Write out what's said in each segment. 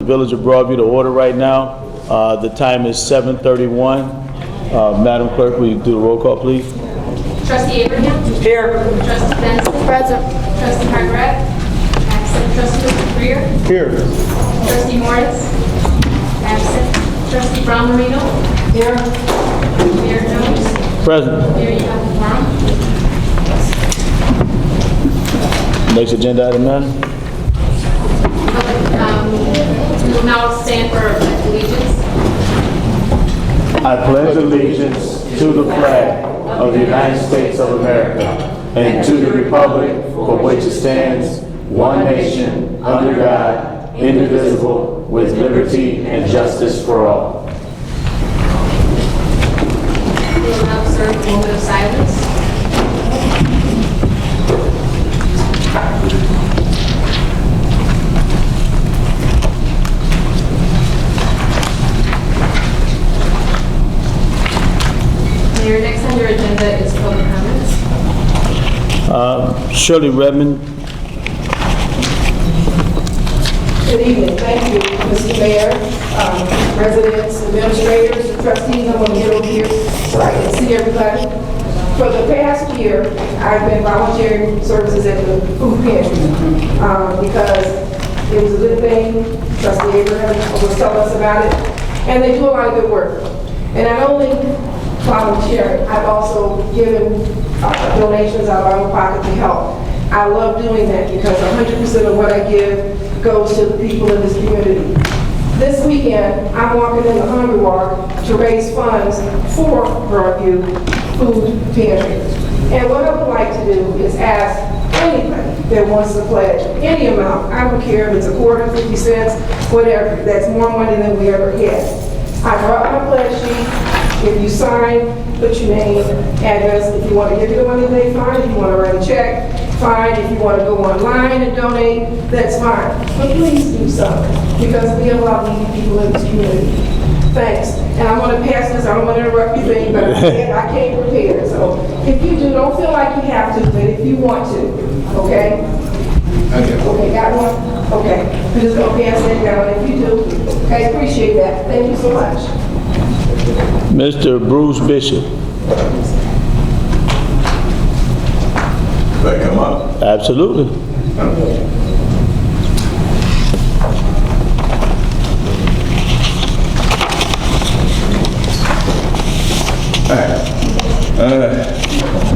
Village of Broadview to order right now. The time is 7:31. Madam Clerk, will you do the roll call, please? Trustee Abraham? Here. Trustee Benson? Present. Trustee Margaret? Absent. Trustee Greer? Here. Trustee Morris? Absent. Trustee Brown Marino? Here. Mayor Jones? Present. Mayor, you have the quorum. Next agenda item, madam. We will now stand for allegiance. I pledge allegiance to the flag of the United States of America and to the republic for which it stands, one nation, under God, indivisible, with liberty and justice for all. We will now observe a moment of silence. Mayor, next on your agenda is public comments. Shirley Redmond. Good evening. Thank you, Mr. Mayor, residents, administrators, and trustees. I'm going to get over here so I can see everybody. For the past year, I've been volunteering services at the food pantry because it was a good thing. Trustee Abraham was telling us about it, and they do a lot of good work. And not only volunteering, I've also given donations out of my own pocket to help. I love doing that because 100% of what I give goes to the people in this community. This weekend, I'm walking in the Hungry Walk to raise funds for Broadview Food Pantry. And what I would like to do is ask anybody that wants to pledge any amount. I don't care if it's a quarter, 50 cents, whatever. That's more money than we ever had. I brought my pledge sheet. If you sign, put your name, address. If you want to give your money today, fine. If you want to write a check, fine. If you want to go online and donate, that's fine. But please do something because we have a lot of needy people in this community. Thanks. And I'm going to pass this. I don't want to interrupt your thing, but I came prepared. So if you do, don't feel like you have to, but if you want to, okay? Okay, got one? Okay. We're just going to pass that down if you do. Okay, appreciate that. Thank you so much. Mr. Bruce Bishop. Did I come up? Absolutely.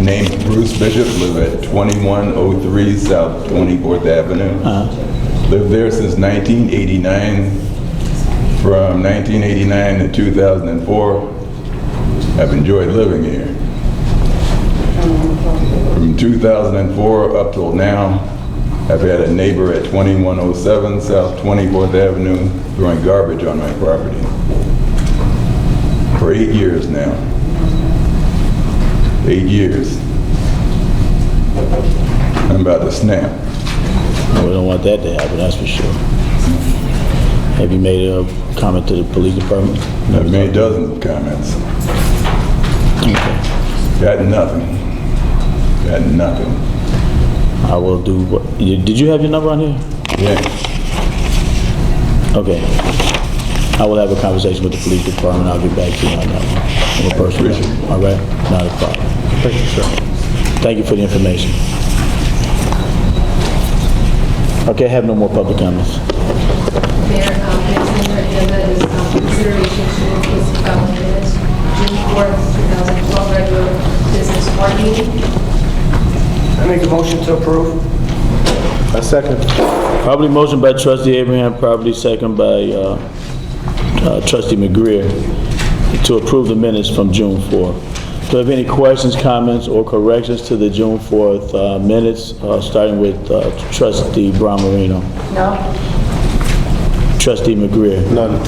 Name's Bruce Bishop, live at 2103 South 24th Avenue. Lived there since 1989. From 1989 to 2004, I've enjoyed living here. From 2004 up till now, I've had a neighbor at 2107 South 24th Avenue throwing garbage on my property. For 8 years now. 8 years. I'm about to snap. We don't want that to happen, that's for sure. Have you made a comment to the police department? I've made dozens of comments. Okay. Got nothing. Got nothing. I will do what, did you have your number on here? Yeah. Okay. I will have a conversation with the police department. I'll get back to you on that one. On a personal level. All right? Not a problem. Thank you, sir. Thank you for the information. Okay, I have no more public comments. Mayor, next on your agenda is consideration to approve the following minutes. June 4th, 2012, regular business board meeting. I make a motion to approve. A second. Probably motion by Trustee Abraham, probably second by Trustee McGreer to approve the minutes from June 4th. Do you have any questions, comments, or corrections to the June 4th minutes, starting with Trustee Brown Marino? No. Trustee McGreer? None.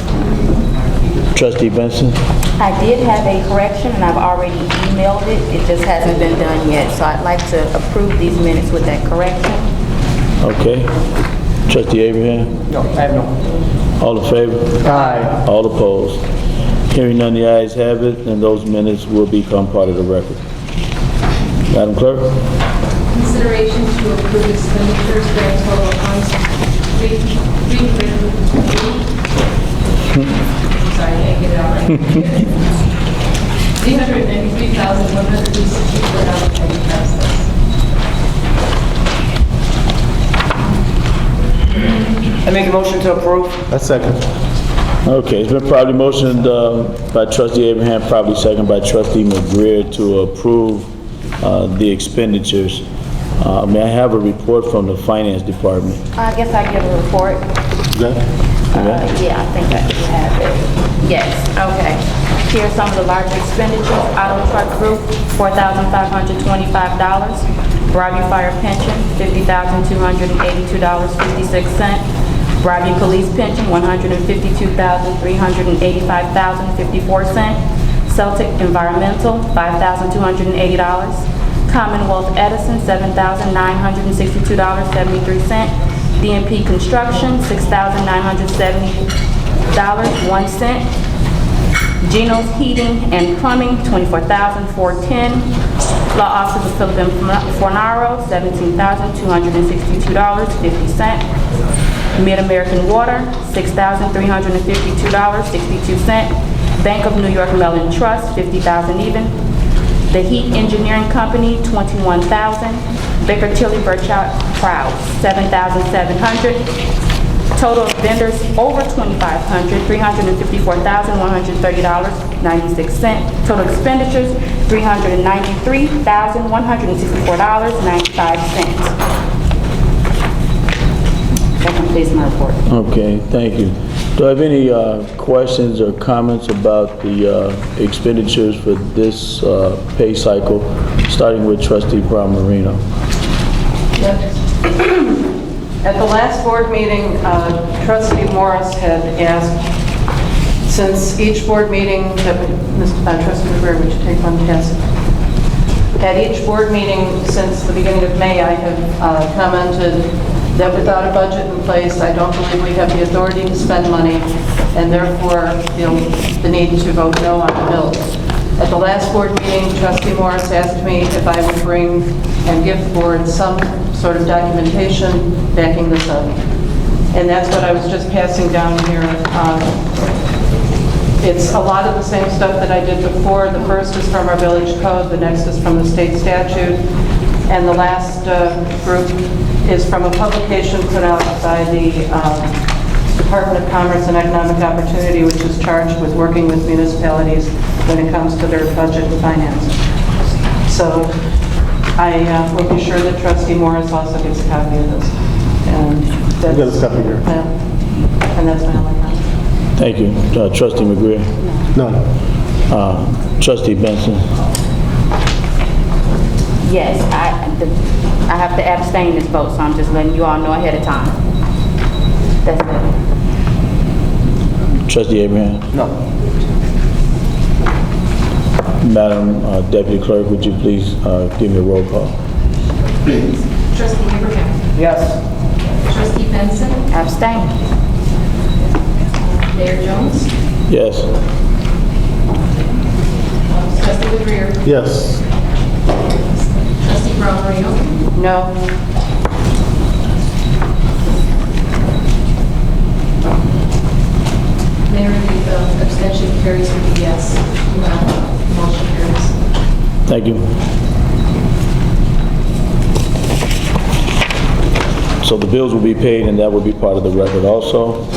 Trustee Benson? I did have a correction, and I've already emailed it. It just hasn't been done yet, so I'd like to approve these minutes with that correction. Okay. Trustee Abraham? No, I have no. All in favor? Aye. All opposed? Hearing none, the ayes have it, and those minutes will become part of the record. Madam Clerk? Consideration to approve expenditures for a total of funds $3,383 I make a motion to approve. A second. Okay, it's been probably motioned by trustee Abraham, probably second by trustee McGreer to approve the expenditures. May I have a report from the finance department? I guess I give a report. Yeah, I think I do have it. Yes, okay. Here are some of the larger expenditures. Auto truck group, $4,525. Broadview fire pension, $50,282.56. Broadview police pension, $152,385.54. Celtic environmental, $5,280. Commonwealth Edison, $7,962.73. DMP construction, $6,970.01. Geno's Heating and Plumbing, $24,410. Law Office of Philip M. Fornaro, $17,262.50. Mid-American Water, $6,352.62. Bank of New York Mellon Trust, $50,000 even. The Heat Engineering Company, $21,000. Baker Tilly Burchard Crowd, $7,700. Total vendors over $2,500, $354,130.96. Total expenditures, $393,164.95. That completes my report. Okay, thank you. Do I have any questions or comments about the expenditures for this pay cycle, starting with trustee Brown Marino? At the last board meeting, trustee Morris had asked, since each board meeting, trustee McGreer, would you take one pass? At each board meeting since the beginning of May, I have commented that without a budget in place, I don't believe we have the authority to spend money, and therefore feel the need to vote no on the bills. At the last board meeting, trustee Morris asked me if I would bring and give the board some sort of documentation backing this up. And that's what I was just passing down here. It's a lot of the same stuff that I did before. The first is from our village code, the next is from the state statute, and the last group is from a publication put out by the Department of Commerce and Economic Opportunity, which is charged with working with municipalities when it comes to their budget and finance. So I will be sure that trustee Morris also gets a copy of this. And that's, got a copy here. And that's my only comment. Thank you. Trustee McGreer? No. Trustee Benson? Yes, I have to abstain this vote, so I'm just letting you all know ahead of time. That's it. Trustee Abraham? No. Madam Deputy Clerk, would you please give me a roll call? Trustee Abraham. Yes. Trustee Benson. Abstain. Mayor Jones. Yes. Trustee McGreer. Yes. Trustee Brown Marino. No. Mayor, the abstention carries with a yes. Motion carries. Thank you. So the bills will be paid, and that will be part of the record also.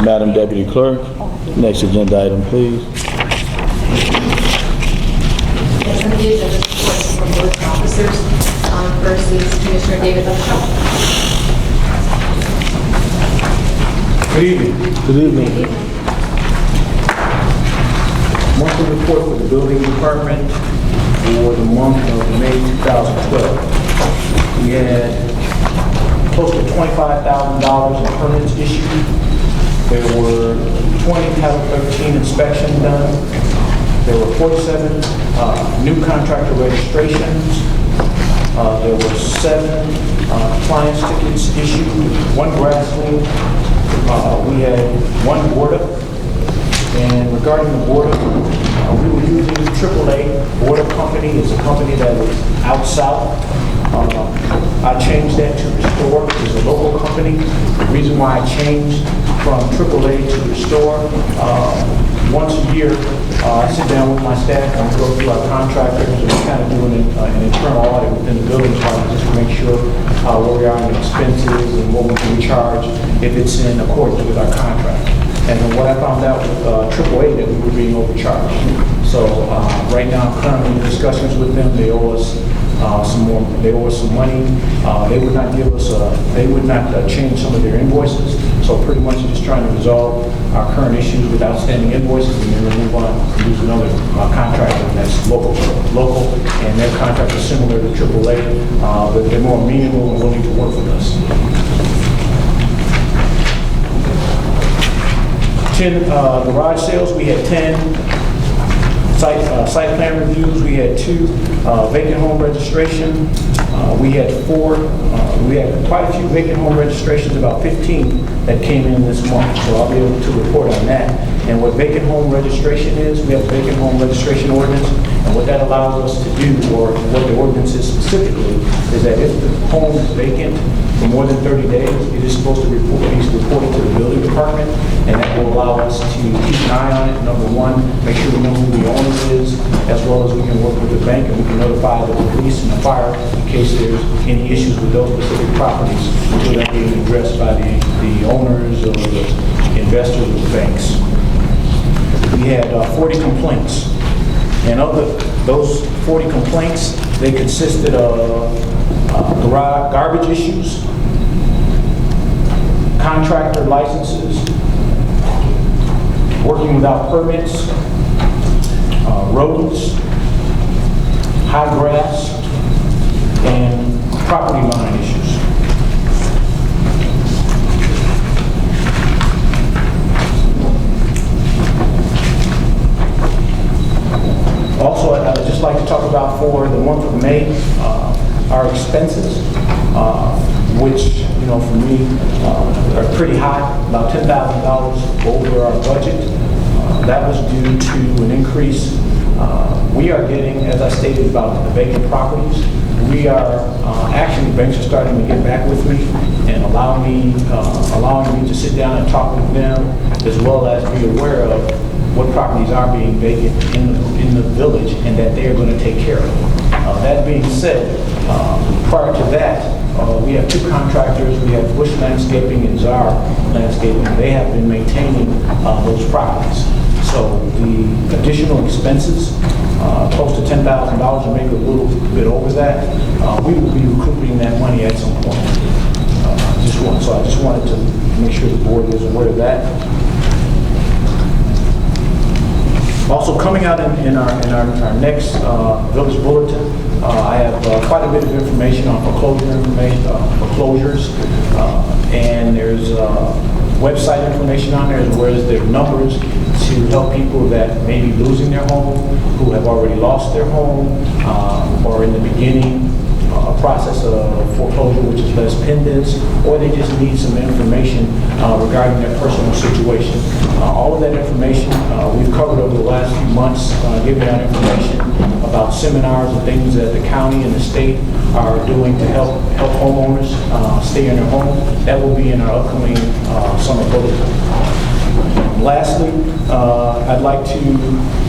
Madam Deputy Clerk, next agenda item, please. Yes, on the agenda, reports from board officers. First is Commissioner David Upshaw. Good evening. Good evening. Monthly report for the building department for the month of May 2012. We had close to $25,000 in permits issued. There were 20 Title 13 inspections done. There were 47 new contractor registrations. There were 7 compliance tickets issued, 1 grass lien. We had 1 border. And regarding the border, we were using AAA Border Company. It's a company that was out south. I changed that to Restore. It's a local company. The reason why I changed from AAA to Restore, once a year, I sit down with my staff and we go through our contractors and we're kind of doing an internal audit within the building department just to make sure where we are in expenses and what we can charge if it's in accordance with our contract. And then what I found out with AAA, that we were being overcharged. So right now, I'm currently in discussions with them. They owe us some more. They owe us some money. They would not give us. They would not change some of their invoices. So pretty much just trying to resolve our current issues with outstanding invoices, and then we'll move on and use another contractor that's local, and their contract is similar to AAA, but they're more amenable and willing to work with us. 10 garage sales, we had 10. Site plan reviews, we had 2. Vacant home registration, we had 4. We had quite a few vacant home registrations, about 15 that came in this month, so I'll be able to report on that. And what vacant home registration is, we have a vacant home registration ordinance, and what that allows us to do, or what the ordinance is specifically, is that if the home is vacant for more than 30 days, it is supposed to be reported to the building department, and that will allow us to keep an eye on it. Number one, make sure we know who the owner is, as well as we can work with the bank and we can notify the police and the fire in case there's any issues with those specific properties until they're being addressed by the owners or the investors of the banks. We had 40 complaints, and of those 40 complaints, they consisted of garbage issues, contractor licenses, working without permits, roads, high grass, and property line issues. Also, I'd just like to talk about for the month of May, our expenses, which, for me, are pretty high, about $10,000 over our budget. That was due to an increase. We are getting, as I stated about the vacant properties, we are, actually, banks are starting to get back with me and allowing me to sit down and talk with them, as well as be aware of what properties are being vacant in the village and that they are going to take care of. That being said, prior to that, we have 2 contractors. We have Bush Landscaping and Czar Landscaping. They have been maintaining those properties. So the additional expenses, close to $10,000, or maybe a little bit over that, we will be recouping that money at some point. So I just wanted to make sure the board is aware of that. Also, coming out in our next village bulletin, I have quite a bit of information on foreclosures, and there's website information on there, as well as their numbers to help people that may be losing their home, who have already lost their home, or in the beginning process of foreclosure, which is less pendants, or they just need some information regarding their personal situation. All of that information we've covered over the last few months, giving out information about seminars and things that the county and the state are doing to help homeowners stay in their home. That will be in our upcoming summer bulletin. Lastly, I'd like to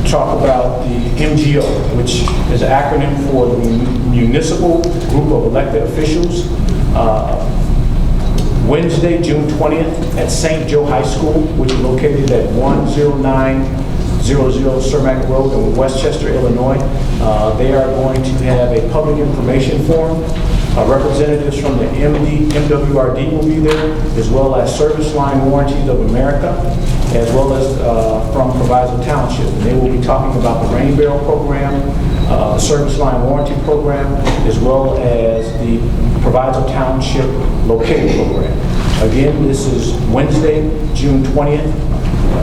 talk about the MGO, which is an acronym for the Municipal Group of Elected Officials. Wednesday, June 20th at St. Joe High School, which is located at 10900 Cermak Road in Westchester, Illinois. They are going to have a public information forum. Representatives from the MWRD will be there, as well as Service Line Warranties of America, as well as from Proviso Township. And they will be talking about the Rain Barrel program, the Service Line Warranty program, as well as the Proviso Township Locator program. Again, this is Wednesday, June 20th,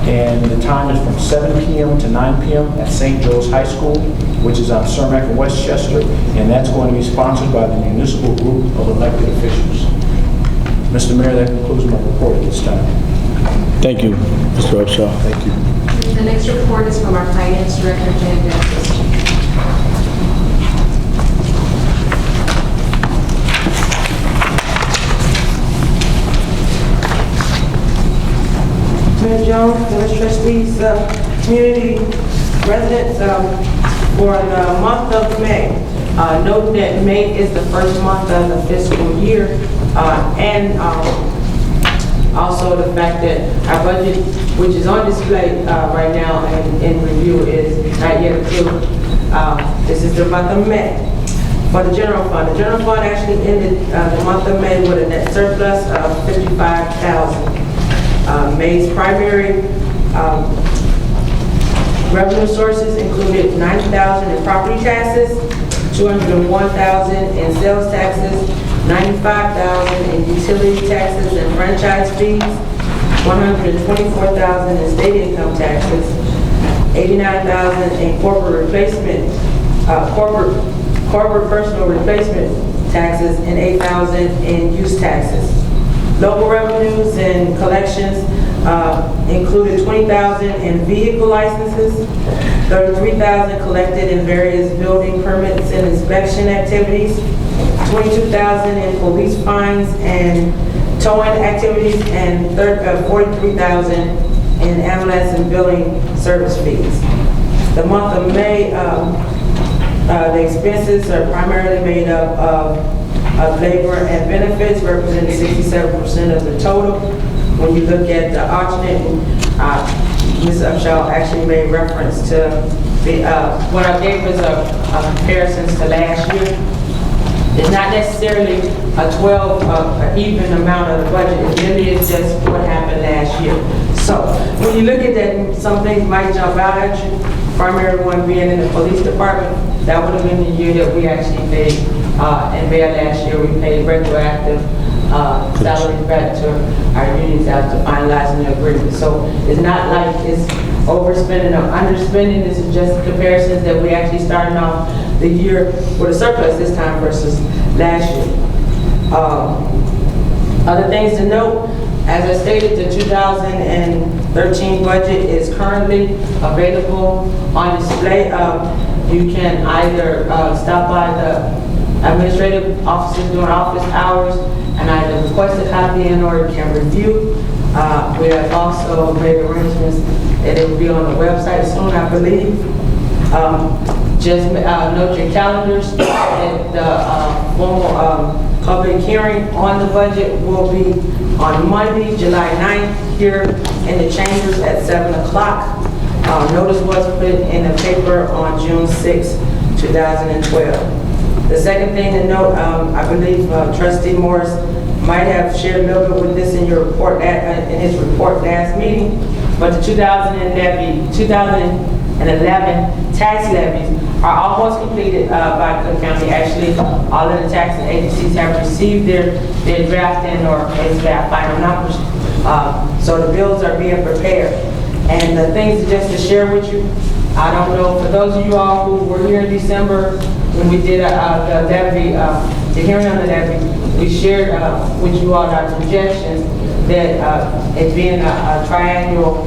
and the time is from 7 p.m. to 9 p.m. at St. Joe's High School, which is on Cermak and Westchester, and that's going to be sponsored by the Municipal Group of Elected Officials. Mr. Mayor, that concludes my report at this time. Thank you, Mr. Upshaw. Thank you. The next report is from our Finance Director, Jan Baptist. Mayor Jones, Village Trustees, community residents, for the month of May. Note that May is the first month of the fiscal year, and also the fact that our budget, which is on display right now and in review, is not yet approved. This is the month of May. For the general fund actually ended the month of May with a net surplus of $55,000. May's primary revenue sources included $90,000 in property taxes, $201,000 in sales taxes, $95,000 in utility taxes and franchise fees, $124,000 in state income taxes, $89,000 in corporate personal replacement taxes, and $8,000 in use taxes. Local revenues and collections included $20,000 in vehicle licenses, $33,000 collected in various building permits and inspection activities, $22,000 in police fines and towing activities, and $43,000 in ambulance and billing service fees. The month of May, the expenses are primarily made up of labor and benefits, representing 67% of the total. When you look at the alternate, Ms. Upshaw actually made reference to what I gave was a comparison to last year. It's not necessarily a 12 even amount of the budget. It really is just what happened last year. So when you look at that, some things might jump out at you. Primary one being in the police department. That would have been the year that we actually paid, and there last year we paid retroactive salaries back to our unions after finalizing the agreement. So it's not like it's overspending or underspending. This is just comparisons that we actually started off the year with a surplus this time versus last year. Other things to note, as I stated, the 2013 budget is currently available on display. You can either stop by the administrative offices during office hours and either request a copy and or you can review. We have also made arrangements that it will be on the website soon, I believe. Just note your calendars that the formal public hearing on the budget will be on Monday, July 9th, here in the chambers at 7 o'clock. Notice was put in the paper on June 6, 2012. The second thing to note, I believe Trustee Morris might have shared a little bit with this in your report, in his report last meeting, but the 2011 tax levies are almost completed by Cook County. Actually, all of the taxing agencies have received their draft in or their final numbers. So the bills are being prepared. And the things just to share with you, I don't know, for those of you all who were here in December when we did the hearing on the levy, we shared with you all our projections that it being a triannual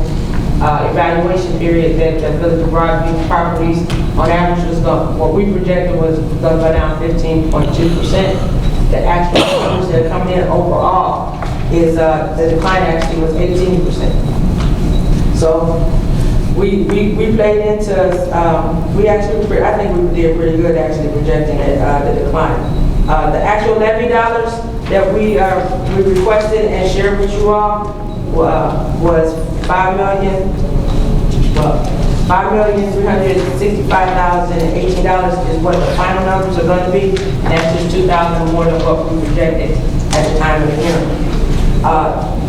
evaluation period, that the Village of Broadview properties on average was what we projected was going to go down 15.2%. The actual numbers that are coming in overall is the decline actually was 18%. So we played into, I think we did pretty good actually projecting the decline. The actual levy dollars that we requested and shared with you all was $5,365,018 is what the final numbers are going to be, and that's just $2,000 more than what we projected at the time of the hearing.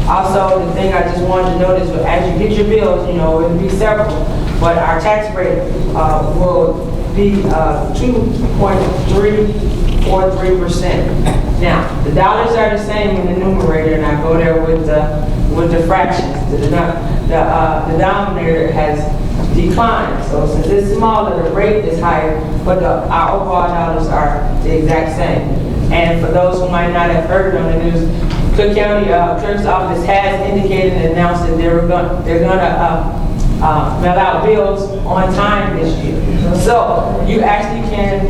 Also, the thing I just wanted to notice, as you get your bills, you know, it'll be several, but our tax rate will be 2.343%. Now, the dollars are the same in the numerator, and I go there with the fractions. The denominator has declined, so since it's smaller, the rate is higher, but our overall dollars are the exact same. And for those who might not have heard on the news, Cook County Clerk's Office has indicated and announced that they're gonna mail out bills on time this year. So you actually can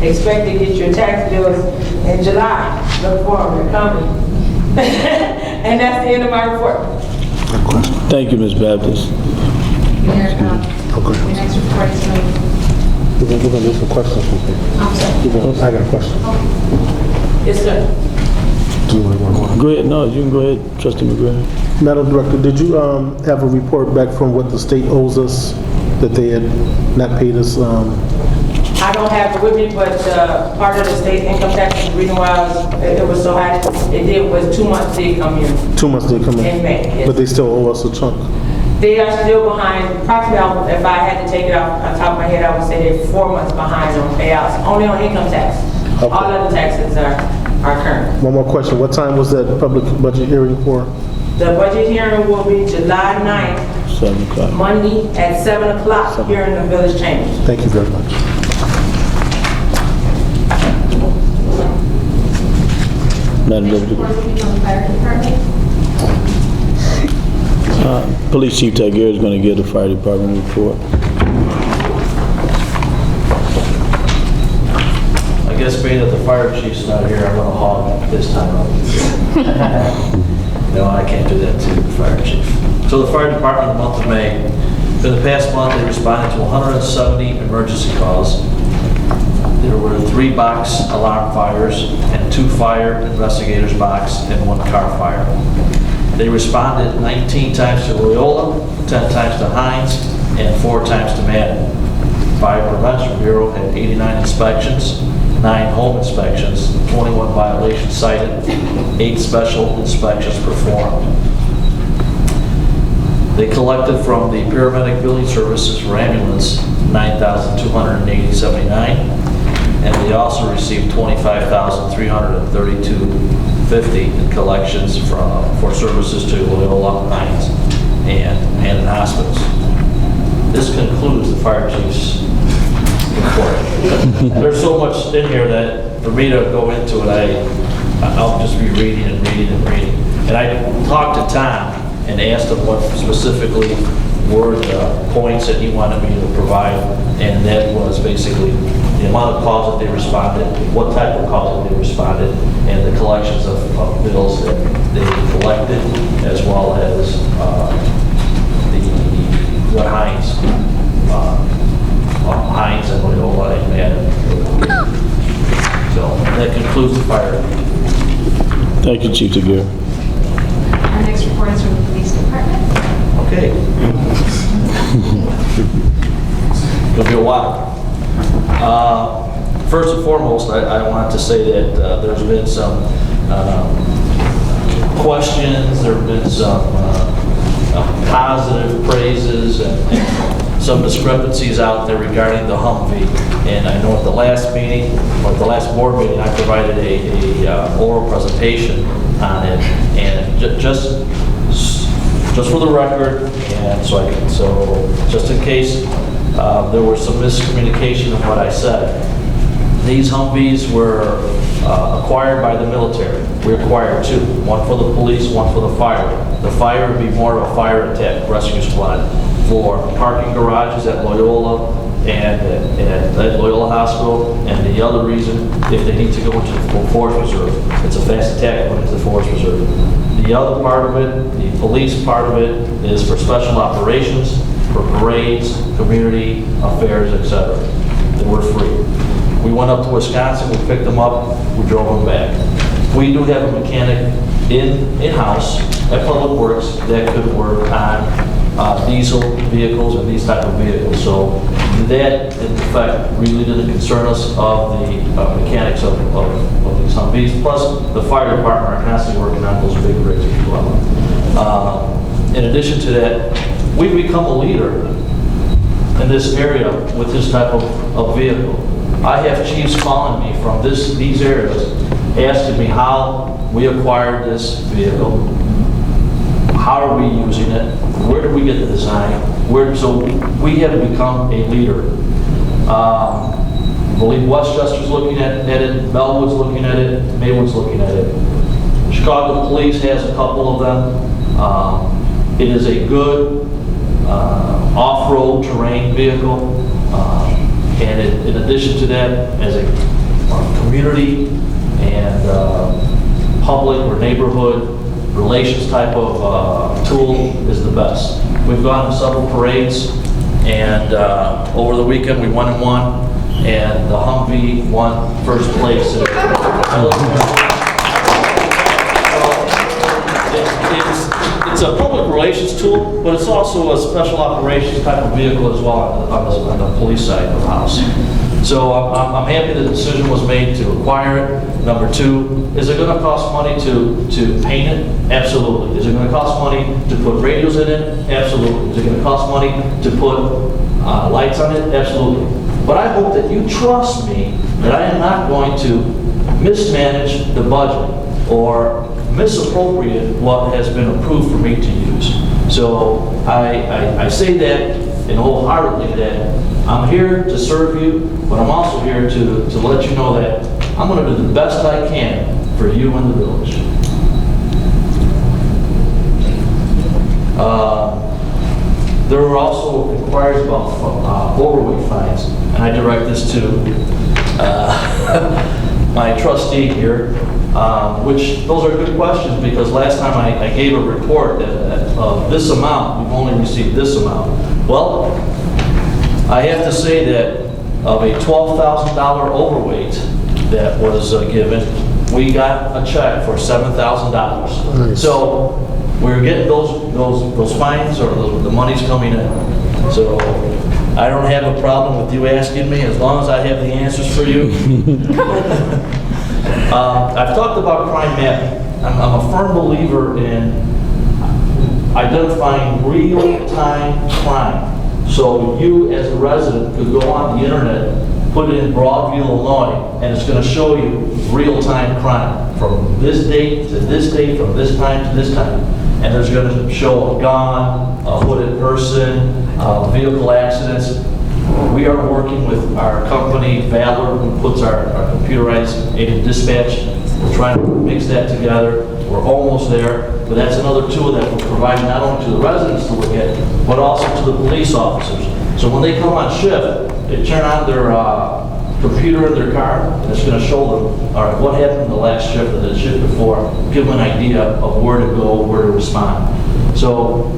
expect to get your tax bills in July. Look for them, they're coming. And that's the end of my report. Thank you, Ms. Baptist. Mayor, your next report is from, We're gonna do some questions. I'm sorry. I got a question. Yes, sir. Go ahead, no, you can go ahead, trustee McGrath. Madam Director, did you have a report back from what the state owes us, that they had not paid us? I don't have it with me, but part of the state income tax, the reason why it was so high, was 2 months did come in. 2 months did come in? In May, yes. But they still owe us a chunk. They are still behind, approximately, if I had to take it off on top of my head, I would say they're 4 months behind on payouts, only on income tax. Okay. All other taxes are current. One more question. What time was that public budget hearing for? The budget hearing will be July 9th, 7 o'clock. Monday at 7 o'clock here in the village chambers. Thank you very much. Madam Deputy. Report will be from the fire department. Police Chief Taguer is going to give the fire department report. I guess being that the fire chief's not here, I'm gonna hog this time up. No, I can't do that to the fire chief. So the fire department in the month of May, for the past month, they responded to 170 emergency calls. There were 3 box alarm fires and 2 fire investigators box and 1 car fire. They responded 19 times to Loyola, 10 times to Hines, and 4 times to Madden. Fire Prevention Bureau had 89 inspections, 9 home inspections, 21 violations cited, 8 special inspections performed. They collected from the paramedic billing services for ambulance $9,280.79, and they also received $25,332.50 in collections for services to Loyola, Hines, and hospitals. This concludes the fire chief's report. There's so much in here that for me to go into it, I'll just be reading and reading and reading. And I talked to Tom and asked him what specifically were the points that he wanted me to provide, and that was basically the amount of calls that they responded, what type of calls that they responded, and the collections of bills that they collected, as well as what Hines and Loyola and Madden. So that concludes the fire. Thank you, Chief Taguer. Our next report is from the police department. Okay. It'll be a while. First and foremost, I want to say that there's been some questions, there have been some positive praises and some discrepancies out there regarding the Humvee. And I know at the last meeting, or the last board meeting, I provided a oral presentation on it. And just for the record, and so just in case there was some miscommunication of what I said, these Humvees were acquired by the military. We acquired 2, one for the police, one for the fire. The fire would be more of a fire attack rescue squad for parking garages at Loyola and at Loyola Hospital, and the other reason, if they need to go into the Forest Reserve, it's a fast attack going into the Forest Reserve. The other part of it, the police part of it, is for special operations, for parades, community affairs, etc. They were free. We went up to Wisconsin, we picked them up, we drove them back. We do have a mechanic in-house at Public Works that could work on diesel vehicles and these type of vehicles. So that, in fact, really didn't concern us of the mechanics of these Humvees. Plus, the fire department are constantly working on those big rigs as well. In addition to that, we've become a leader in this area with this type of vehicle. I have chiefs calling me from these areas asking me how we acquired this vehicle, how are we using it, where did we get the design, so we have become a leader. I believe Westchester's looking at it, Bellwood's looking at it, Maywood's looking at it. Chicago Police has a couple of them. It is a good off-road terrain vehicle. And in addition to that, as a community and public or neighborhood relations type of tool is the best. We've gone to several parades, and over the weekend, we won and won, and the Humvee won first place. It's a public relations tool, but it's also a special operations type of vehicle as well on the police side of the house. So I'm happy the decision was made to acquire it. Number two, is it going to cost money to paint it? Absolutely. Is it going to cost money to put radios in it? Absolutely. Is it going to cost money to put lights on it? Absolutely. But I hope that you trust me that I am not going to mismanage the budget or misappropriate what has been approved for me to use. So I say that and wholeheartedly that I'm here to serve you, but I'm also here to let you know that I'm going to do the best I can for you and the village. There were also inquiries about overweight fines, and I direct this to my trustee here, which those are good questions because last time I gave a report that of this amount, we've only received this amount. Well, I have to say that of a $12,000 overweight that was given, we got a check for $7,000. Nice. So we're getting those fines or the money's coming in. So I don't have a problem with you asking me as long as I have the answers for you. I've talked about crime mapping. I'm a firm believer in identifying real-time crime. So you, as a resident, could go on the internet, put it in Broadview, Illinois, and it's going to show you real-time crime from this date to this date, from this time to this time. And there's going to show a gun, a hooded person, vehicle accidents. We are working with our company, Valor, who puts our computerized aided dispatch. We're trying to mix that together. We're almost there, but that's another tool that we're providing not only to the residents to look at, but also to the police officers. So when they come on shift, they turn on their computer in their car, and it's going to show them, all right, what happened in the last shift or the shift before, give them an idea of where to go, where to respond. So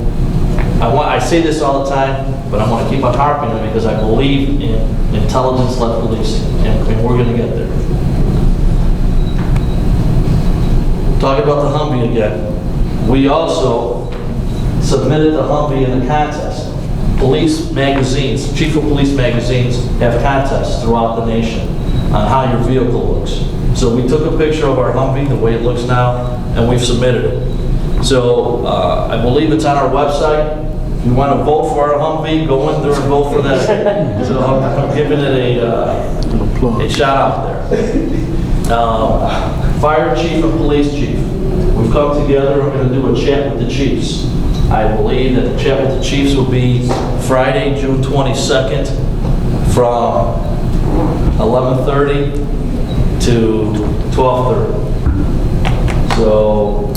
I say this all the time, but I want to keep on harping on it because I believe in intelligence-led policing, and we're going to get there. Talking about the Humvee again, we also submitted the Humvee in a contest. Police magazines, chief of police magazines have contests throughout the nation on how your vehicle looks. So we took a picture of our Humvee, the way it looks now, and we've submitted it. So I believe it's on our website. If you want to vote for our Humvee, go in there and vote for that. So I'm giving it a shout out there. Fire chief and police chief. We've come together, we're going to do a chat with the chiefs. I believe that the chat with the chiefs will be Friday, June 22nd from 11:30 to 12:30. So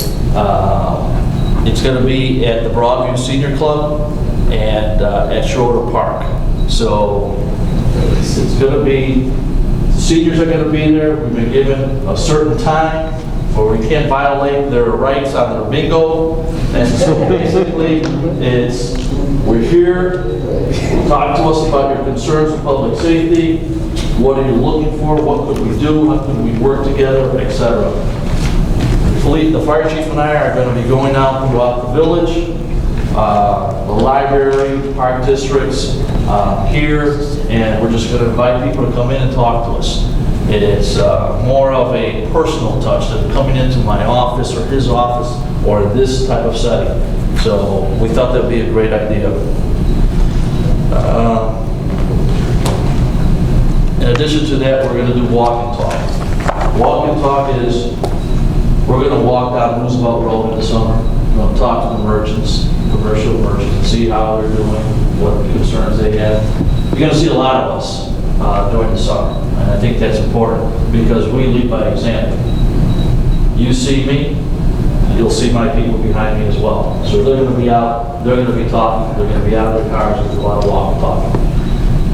it's going to be at the Broadview Senior Club and at Schroeder Park. So it's going to be, seniors are going to be there. We've been given a certain time where we can't violate their rights on their bingo. And so basically, we're here, talk to us about your concerns with public safety, what are you looking for, what could we do, how could we work together, etc. The fire chief and I are going to be going out throughout the village, the library, park districts, here, and we're just going to invite people to come in and talk to us. It's more of a personal touch than coming into my office or his office or this type of setting. So we thought that'd be a great idea. In addition to that, we're going to do walk and talk. Walk and talk is, we're going to walk down Roosevelt Road in the summer. We're going to talk to the merchants, commercial merchants, and see how they're doing, what concerns they have. You're going to see a lot of us during the summer, and I think that's important because we lead by example. You see me, you'll see my people behind me as well. So they're going to be out, they're going to be talking, they're going to be out of their cars with a lot of walk and talking.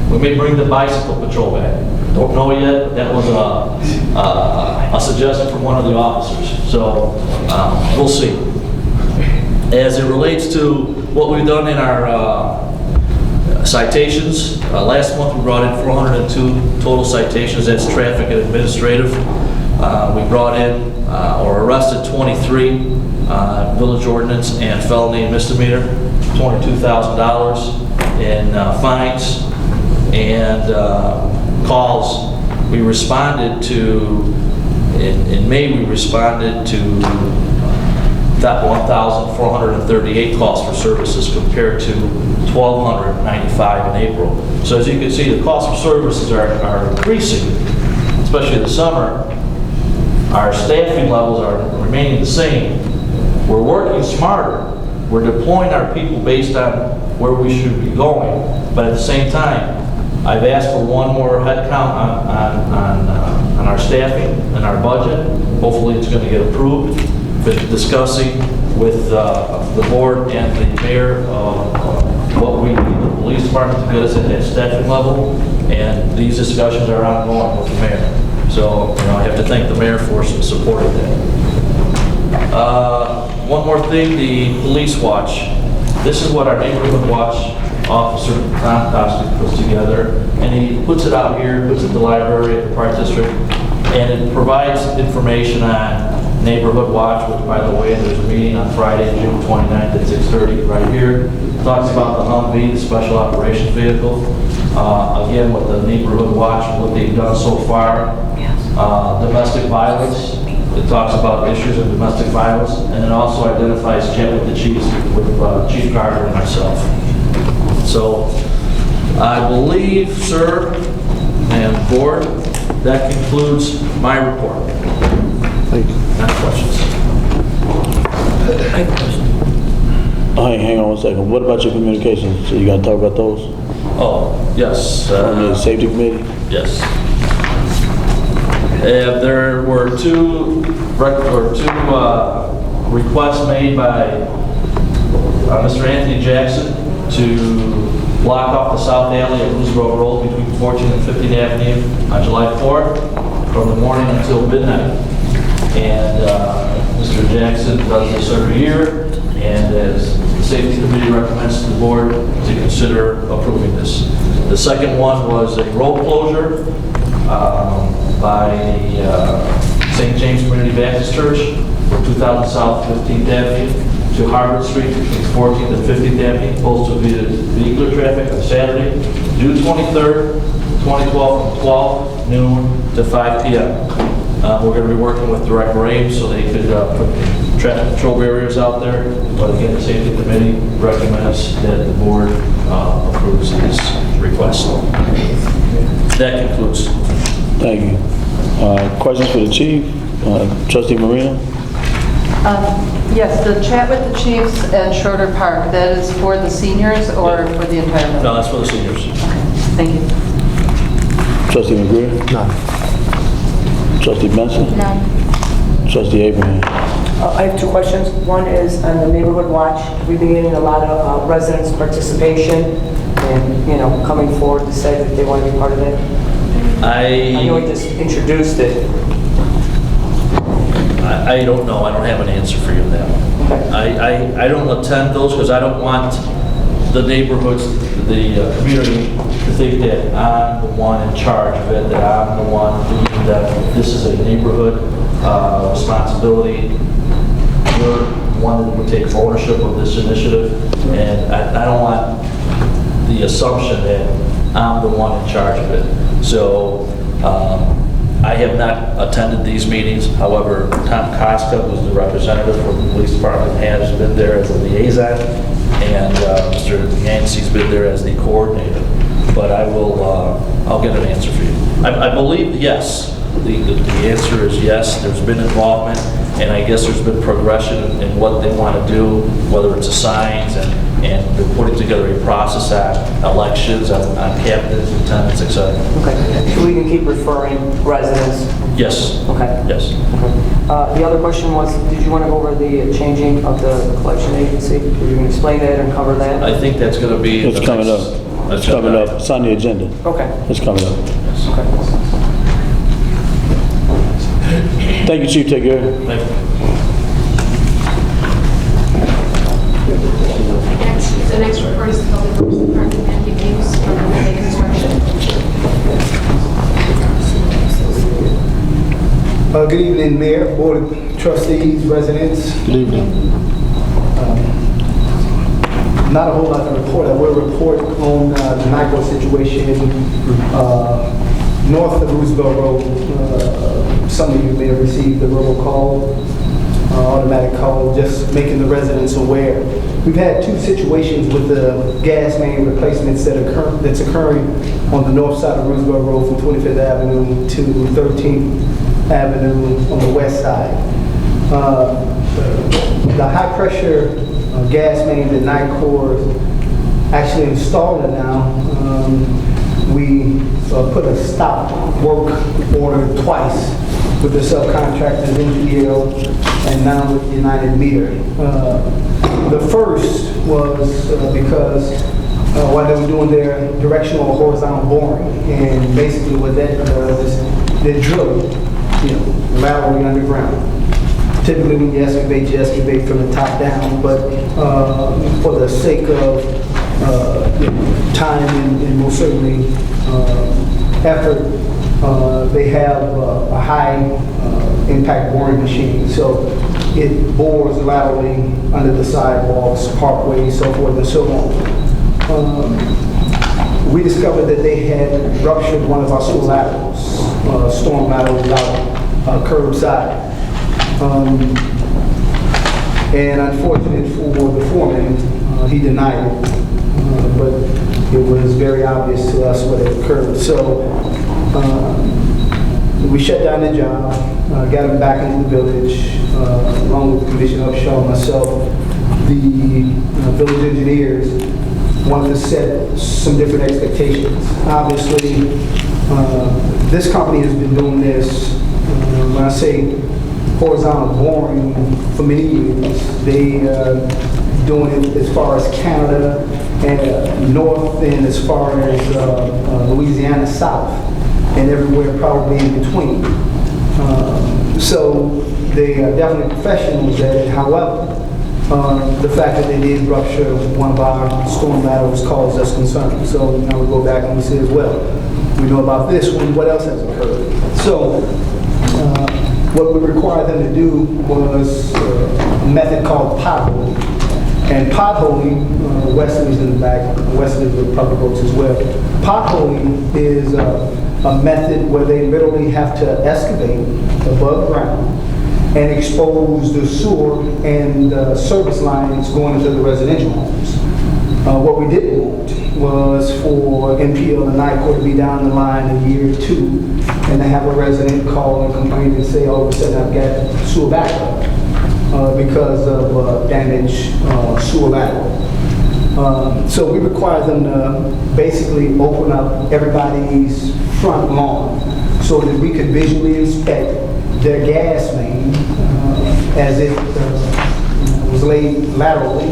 We may bring the bicycle patrol back. Don't know yet, but that was a suggestion from one of the officers. So we'll see. As it relates to what we've done in our citations, last month we brought in 402 total citations, that's traffic and administrative. We brought in or arrested 23 village ordinance and felony and misdemeanor, $22,000 in fines and calls. We responded to, in May we responded to that 1,438 calls for services compared to 1,295 in April. So as you can see, the cost for services are increasing, especially in the summer. Our staffing levels are remaining the same. We're working smarter. We're deploying our people based on where we should be going. But at the same time, I've asked for one more head count on our staffing and our budget. Hopefully it's going to get approved. Been discussing with the board and the mayor what we need the police department to get us at that staffing level. And these discussions are ongoing with the mayor. So, I have to thank the mayor for supporting that. One more thing, the police watch. This is what our neighborhood watch officer, Tom Costa, puts together. And he puts it out here, puts it in the library at the Park District. And it provides information on neighborhood watch, which, by the way, there's a meeting on Friday, June 29th at 6:30 right here. Talks about the Humvee, the special operations vehicle. Again, with the neighborhood watch, what they've done so far. Domestic violence. It talks about issues of domestic violence, and it also identifies chat with the chiefs, with Chief Carter and myself. So, I believe, sir, and board, that concludes my report. Thank you. Any questions? Hang on one second. What about your communications? So you got to talk about those? Oh, yes. On the safety committee? Yes. There were two requests made by Mr. Anthony Jackson to block off the south alley of Roosevelt Road between 14th and 15th Avenue on July 4th from the morning until midnight. And Mr. Jackson does this every year, and as the safety committee recommends to the board to consider approving this. The second one was a road closure by St. James Community Baptist Church from 2000 South 15th Avenue to Harvard Street between 14th and 15th Avenue, opposed to vehicular traffic on Saturday, June 23rd, 2012, from 12 noon to 5 p.m. We're going to be working with Director Ames so they could put traffic control barriers out there. But again, the safety committee recommends that the board approves this request. That concludes. Thank you. Questions for the chief? Trustee Marina? Yes, the chat with the chiefs at Schroeder Park, that is for the seniors or for the entire building? No, that's for the seniors. Thank you. Trustee McGreer? None. Trustee Benson? None. Trustee Abraham? I have two questions. One is on the neighborhood watch. We've been getting a lot of residents' participation and, coming forward to say that they want to be part of it. I know we just introduced it. I don't know. I don't have an answer for you on that one. Okay. I don't attend those because I don't want the neighborhoods, the community to think that I'm the one in charge of it, that I'm the one that this is a neighborhood responsibility. You're the one that would take ownership of this initiative, and I don't want the assumption that I'm the one in charge of it. So I have not attended these meetings. However, Tom Costa, who's the representative from the police department, has been there as a liaison, and Mr. Yancey's been there as the coordinator. But I will, I'll get an answer for you. I believe yes. The answer is yes. There's been involvement, and I guess there's been progression in what they want to do, whether it's the signs and they're putting together a process on elections, on captains, lieutenants, etc. Okay. So we can keep referring residents? Yes. Okay. Yes. Okay. The other question was, did you want to go over the changing of the collection agency? Were you going to explain that and cover that? I think that's going to be... It's coming up. It's coming up. It's on the agenda. Okay. It's coming up. Okay. Thank you, Chief. Take care. Thank you. Next Recommended use from Bay Construction. Good evening, Mayor, Board of Trustees, residents. Good evening. Not a whole lot to report. I will report on the NICO situation north of Roosevelt Road. Some of you may have received the robocall, automatic call, just making the residents aware. We've had two situations with the gas main replacements that's occurring on the north side of Roosevelt Road from 25th Avenue to 13th Avenue on the west side. The high pressure gas main that NICOR actually installed it now, we put a stop work order twice with the subcontractors, NPL, and now with United Meter. The first was because while they were doing their directional horizontal boring, and basically what that does is they drill, laterally underground. Typically when you excavate from the top down, but for the sake of time and most certainly effort, they have a high impact boring machine. So it bores laterally under the sidewalks, parkways, so forth and so on. We discovered that they had ruptured one of our sewer laterals, storm laterals out curbside. And unfortunate for the foreman, he denied it, but it was very obvious to us what had occurred. So we shut down the job, got him back into the village, along with Commissioner Upshaw and myself. The village engineers wanted to set some different expectations. Obviously, this company has been doing this, when I say horizontal boring for many years. They doing it as far as Canada and north and as far as Louisiana south and everywhere probably in between. So they are definitely professionals at it. However, the fact that they did rupture one of our storm laterals caused us concern. So now we go back and we say as well, we know about this one, what else has occurred? So what we required them to do was a method called potholing. And potholing, Wesley's in the back, Wesley's with public works as well. Potholing is a method where they literally have to excavate above ground and expose the sewer and service lines going into the residential homes. What we didn't want was for NPL and NICOR to be down the line a year or two and to have a resident call and complain and say, all of a sudden I've got sewer backup because of damaged sewer lateral. So we require them to basically open up everybody's front lawn so that we could visually inspect their gas main as it was laid laterally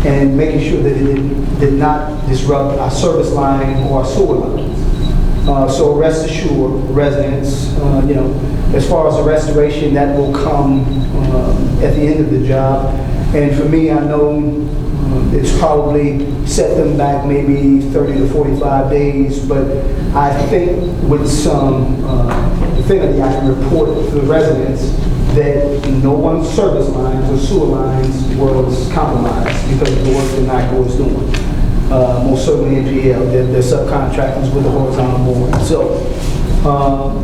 and making sure that it did not disrupt our service line or our sewer lines. So rest assured, residents, as far as the restoration, that will come at the end of the job. And for me, I know it's probably set them back maybe 30 to 45 days, but I think with some affinity, I can report to the residents that no one's service lines or sewer lines was compromised because of the work that NICO was doing. Most certainly NPL, they're subcontractors with the horizontal boring. So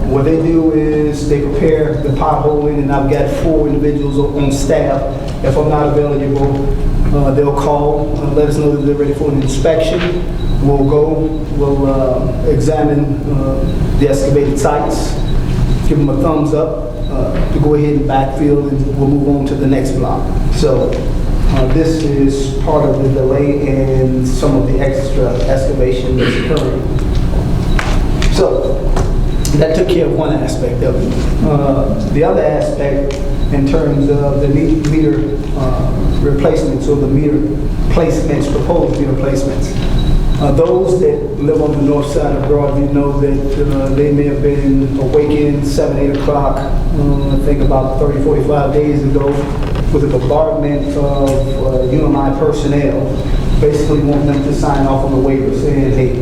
what they do is they prepare the potholing, and I've got 4 individuals on staff. If I'm not available, they'll call, let us know that they're ready for an inspection. We'll go, we'll examine the excavated sites, give them a thumbs up to go ahead and backfill, and we'll move on to the next block. So this is part of the delay and some of the extra excavation that's occurring. So that took care of one aspect of it. The other aspect, in terms of the meter replacements or the meter placements, proposed meter placements, those that live on the north side of Broadview know that they may have been awakened 7, 8 o'clock, I think about 30, 45 days ago, with a bombardment of UMI personnel basically want them to sign off on the waiver saying, hey,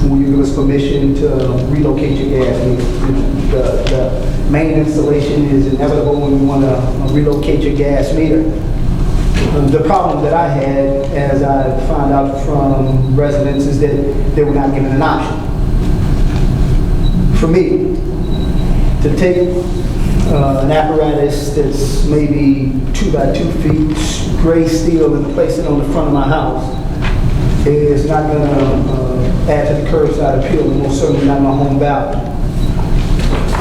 will you give us permission to relocate your gas meter? The main installation is inevitable when we want to relocate your gas meter. The problem that I had, as I found out from residents, is that they were not given an option. For me, to take an apparatus that's maybe 2 by 2 feet, gray steel, and place it on the front of my house is not going to add to the curbside appeal, and most certainly not my home value.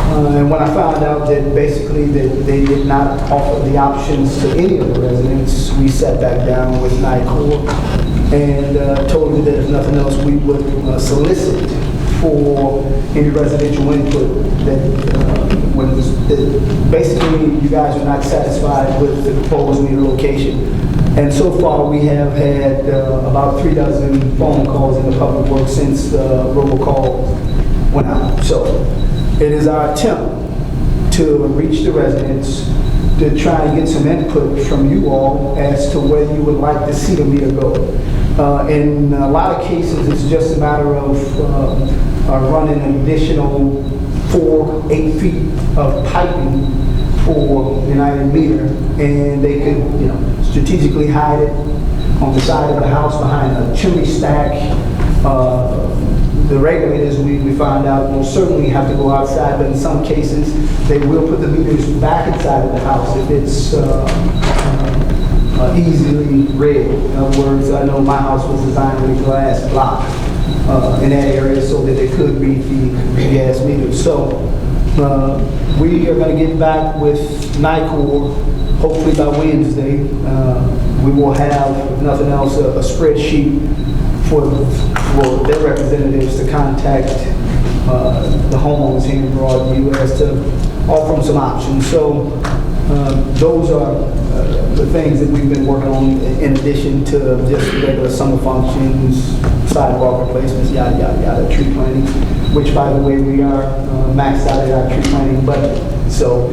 And when I found out that basically that they did not offer the options to any of the residents, we sat back down with NICOR and told them that if nothing else, we would solicit for any residential input that basically you guys are not satisfied with the proposed meter location. And so far, we have had about 3 dozen phone calls in the public works since the robocall went out. So it is our attempt to reach the residents, to try and get some input from you all as to where you would like to see the meter go. In a lot of cases, it's just a matter of running an additional 4-8 feet of piping for United Meter, and they could, strategically hide it on the side of the house behind a chimney stack. The regulators, we find out, will certainly have to go outside, but in some cases, they will put the meters back inside of the house if it's easily read. In other words, I know my house was designed with a glass block in that area so that they could read the gas meters. So we are going to get back with NICOR hopefully by Wednesday. We will have, if nothing else, a spreadsheet for their representatives to contact the homeowners here in Broadview as to offer them some options. So those are the things that we've been working on in addition to just regular summer functions, sidewalk replacements, yada, yada, yada, tree planting, which, by the way, we are maxed out at our tree planting budget. So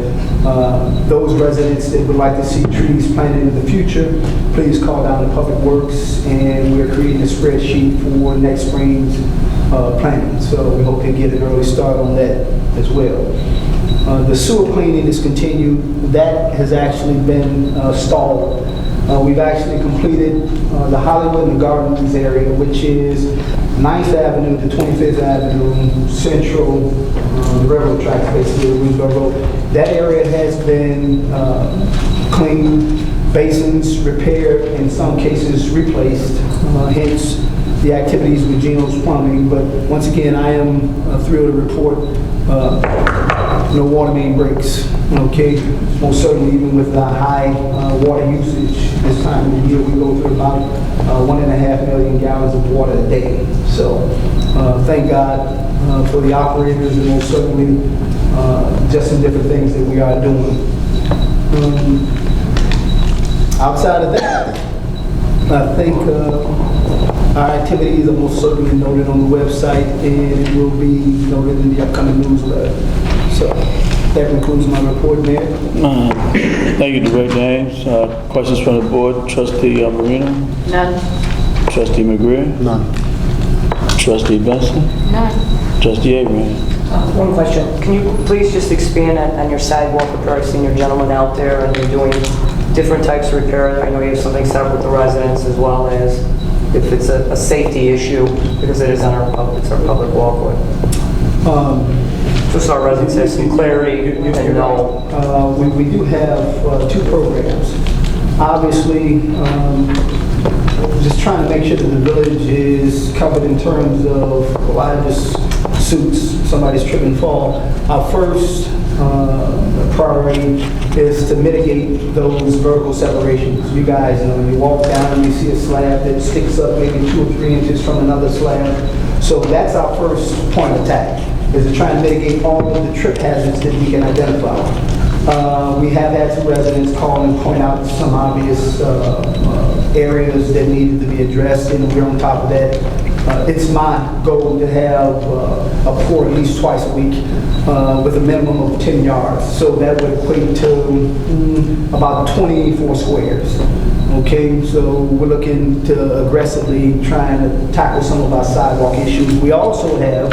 those residents that would like to see trees planted in the future, please call down to Public Works, and we're creating a spreadsheet for next spring's planting. So we hope to get an early start on that as well. The sewer cleaning is continued. That has actually been stalled. We've actually completed the Hollywood and Gardens area, which is 9th Avenue to 25th Avenue, Central, the railroad tracks, basically, the Winsboro Road. That area has been cleaned, basins repaired, in some cases replaced, hence the activities with Geno's Plumbing. But once again, I am thrilled to report no water main breaks, okay? Most certainly, even with the high water usage this time of the year, we go through about 1.5 million gallons of water a day. So thank God for the operators, and most certainly just some different things that we are doing. Outside of that, I think our activities are most certainly noted on the website, and it will be noted in the upcoming newsletter. So that concludes my report, Mayor. Thank you, Director Ames. Questions from the board? Trustee Marino? None. Trustee McGreer? None. Trustee Benson? None. Trustee Abraham? One question. Can you please just expand on your sidewalk repair? I've seen your gentleman out there and you're doing different types of repair. I know you have something set up with the residents, as well as if it's a safety issue, because it is on our public walkway. Just so our residents have some clarity and know. We do have 2 programs. Obviously, just trying to make sure that the village is covered in terms of a lot of just suits, somebody's trip and fall. Our first priority is to mitigate those vertical separations. You guys know, you walk down and you see a slab that sticks up maybe 2 or 3 inches from another slab. So that's our first point of attack, is to try and mitigate all of the trip hazards that we can identify. We have had some residents call and point out some obvious areas that needed to be addressed, and we're on top of that. It's my goal to have a pour at least twice a week with a minimum of 10 yards. So that would equate to about 24 squares. Okay, so we're looking to aggressively trying to tackle some of our sidewalk issues. We also have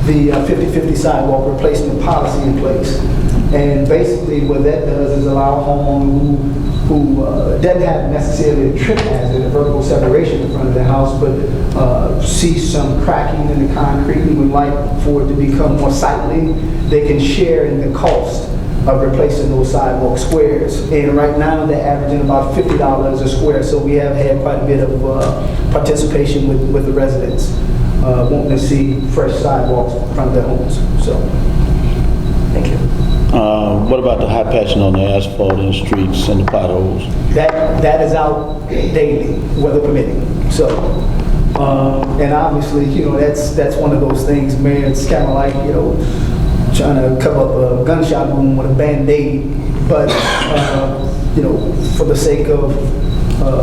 the 50/50 sidewalk replacement policy in place. And basically what that does is allow a homeowner who doesn't have necessarily a trip hazard, a vertical separation in front of their house, but sees some cracking in the concrete and would like for it to become more sightly, they can share in the cost of replacing those sidewalk squares. And right now, they're averaging about $50 a square, so we have had quite a bit of participation with the residents, wanting to see fresh sidewalks in front of their homes, so. Thank you. What about the high patching on the asphalt in the streets and the potholes? That is out daily, weather permitting, so. And obviously, that's one of those things, man, it's kind of like, trying to cover up a gunshot wound with a Band-Aid, but, for the sake of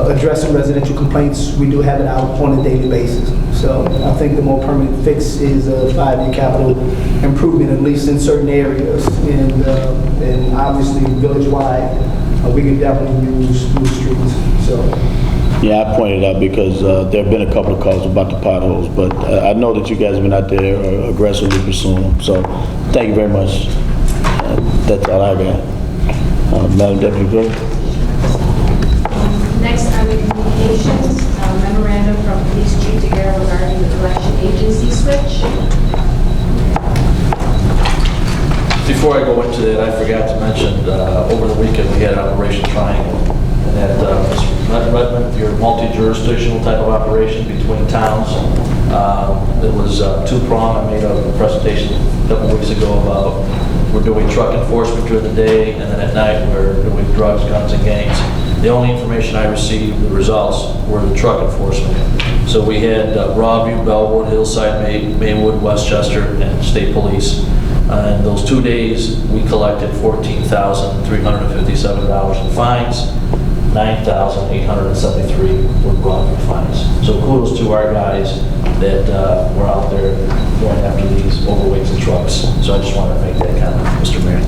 addressing residential complaints, we do have it out on a daily basis. So I think the more permanent fix is a 5-year capital improvement, at least in certain areas. And obviously, village-wide, we can definitely use new streets, so. Yeah, I pointed out because there have been a couple of calls about the potholes, but I know that you guys have been out there aggressively pursuing them. So thank you very much. That's all I got. Madam Deputy Clerk. Next, under communications, memorandum from Police Chief DeGuerre regarding the collection agency switch. Before I go into that, I forgot to mention, over the weekend, we had Operation Triangle. And that, Redmond, your multi-jurisdictional type of operation between towns. It was two-pronged. I made a presentation a couple weeks ago about we're doing truck enforcement during the day, and then at night we're doing drugs, guns, and gangs. The only information I received, the results, were the truck enforcement. So we had Broadview, Bellwood, Hillside, Maywood, Westchester, and State Police. And those 2 days, we collected $14,357 in fines. 9,873 were Broadview fines. So kudos to our guys that were out there going after these overweights and trucks. So I just wanted to make that comment, Mr. Mayor.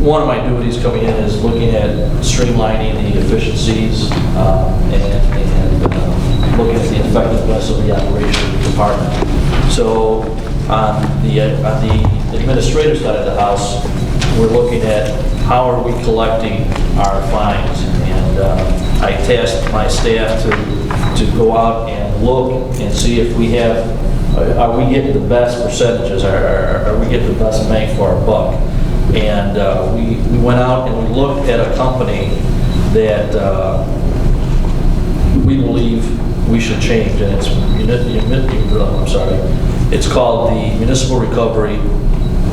One of my duties coming in is looking at streamlining the efficiencies and looking at the effectiveness of the operation of the department. So on the administrative side of the house, we're looking at how are we collecting our fines. And I tasked my staff to go out and look and see if we have, are we getting the best percentages? Are we getting the best bang for our buck? And we went out and we looked at a company that we believe we should change, and it's called the Municipal Recovery,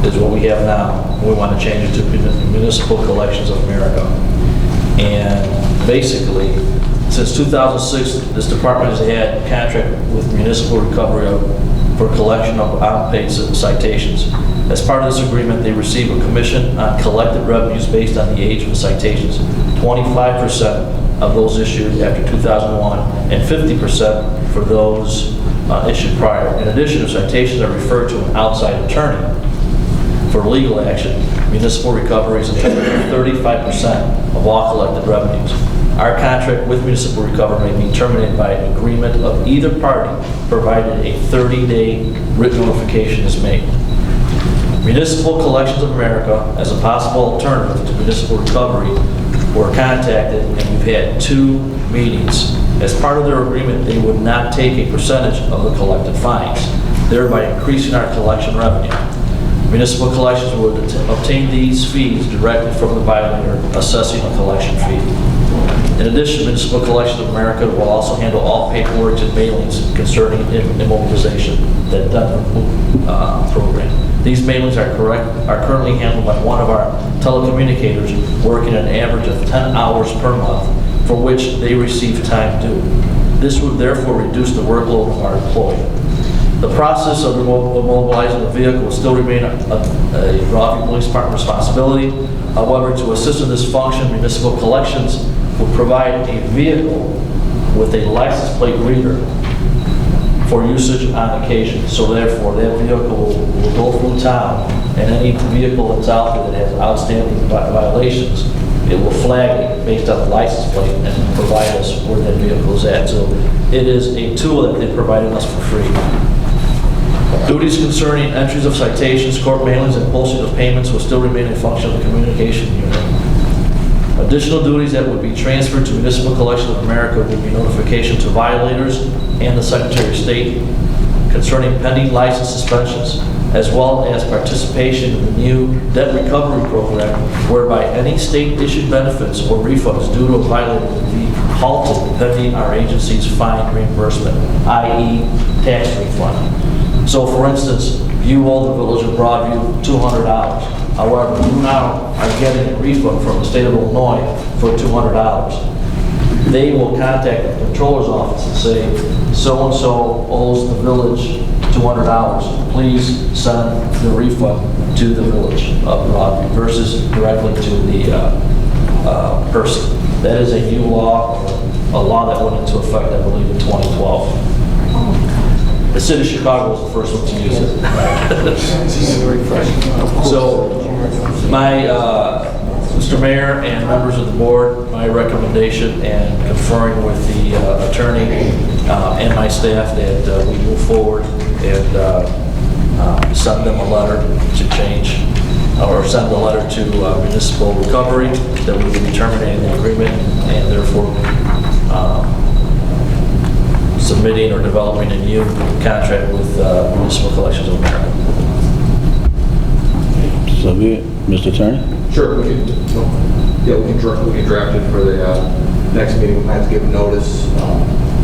is what we have now. We want to change it to Municipal Collections of America. And basically, since 2006, this department has had a contract with Municipal Recovery for collection of unpaid citations. As part of this agreement, they receive a commission on collected revenues based on the age of the citations, 25% of those issued after 2001, and 50% for those issued prior. In addition, if citations are referred to an outside attorney for legal action, Municipal Recovery is entitled to 35% of all collected revenues. Our contract with Municipal Recovery may be terminated by agreement of either party, provided a 30-day written notification is made. Municipal Collections of America, as a possible alternative to Municipal Recovery, were contacted, and we've had 2 meetings. As part of their agreement, they would not take a percentage of the collected fines, thereby increasing our collection revenue. Municipal Collections would obtain these fees directly from the violator, assessing a collection fee. In addition, Municipal Collections of America will also handle all paperwork and mailings concerning immobilization, that DUNP program. These mailings are currently handled by one of our telecommunicators, working an average of 10 hours per month, for which they receive time due. This would therefore reduce the workload of our employee. The process of immobilizing the vehicle will still remain a Broadview Police Department responsibility. However, to assist in this function, Municipal Collections will provide a vehicle with a license plate reader for usage on occasion. So therefore, that vehicle will go through town, and any vehicle that's out there that has outstanding violations, it will flag it based on the license plate and provide us where that vehicle is at. So it is a tool that they provided us for free. Duties concerning entries of citations, court mailings, and posting of payments will still remain a function of the communication unit. Additional duties that would be transferred to Municipal Collection of America would be notification to violators and the Secretary of State concerning pending license suspensions, as well as participation in the new debt recovery program, whereby any state-issued benefits or refunds due to a violator would be halted pending our agency's fine reimbursement, i.e. tax refund. So for instance, you owe the Village of Broadview $200. However, you now are getting a refund from the state of Illinois for $200. They will contact the controller's office and say, so-and-so owes the village $200. Please send the refund to the Village of Broadview versus directly to the person. That is a new law, a law that went into effect, I believe, in 2012. The city of Chicago was the first one to use it. So, Mr. Mayor and members of the board, my recommendation and conferring with the attorney and my staff that we move forward and send them a letter to change, or send a letter to municipal recovery that we will be terminating the agreement and therefore submitting or developing a new contract with Municipal Collections of America. So, Mr. Attorney? Sure, we can draft it for the next meeting. We'll have to give notice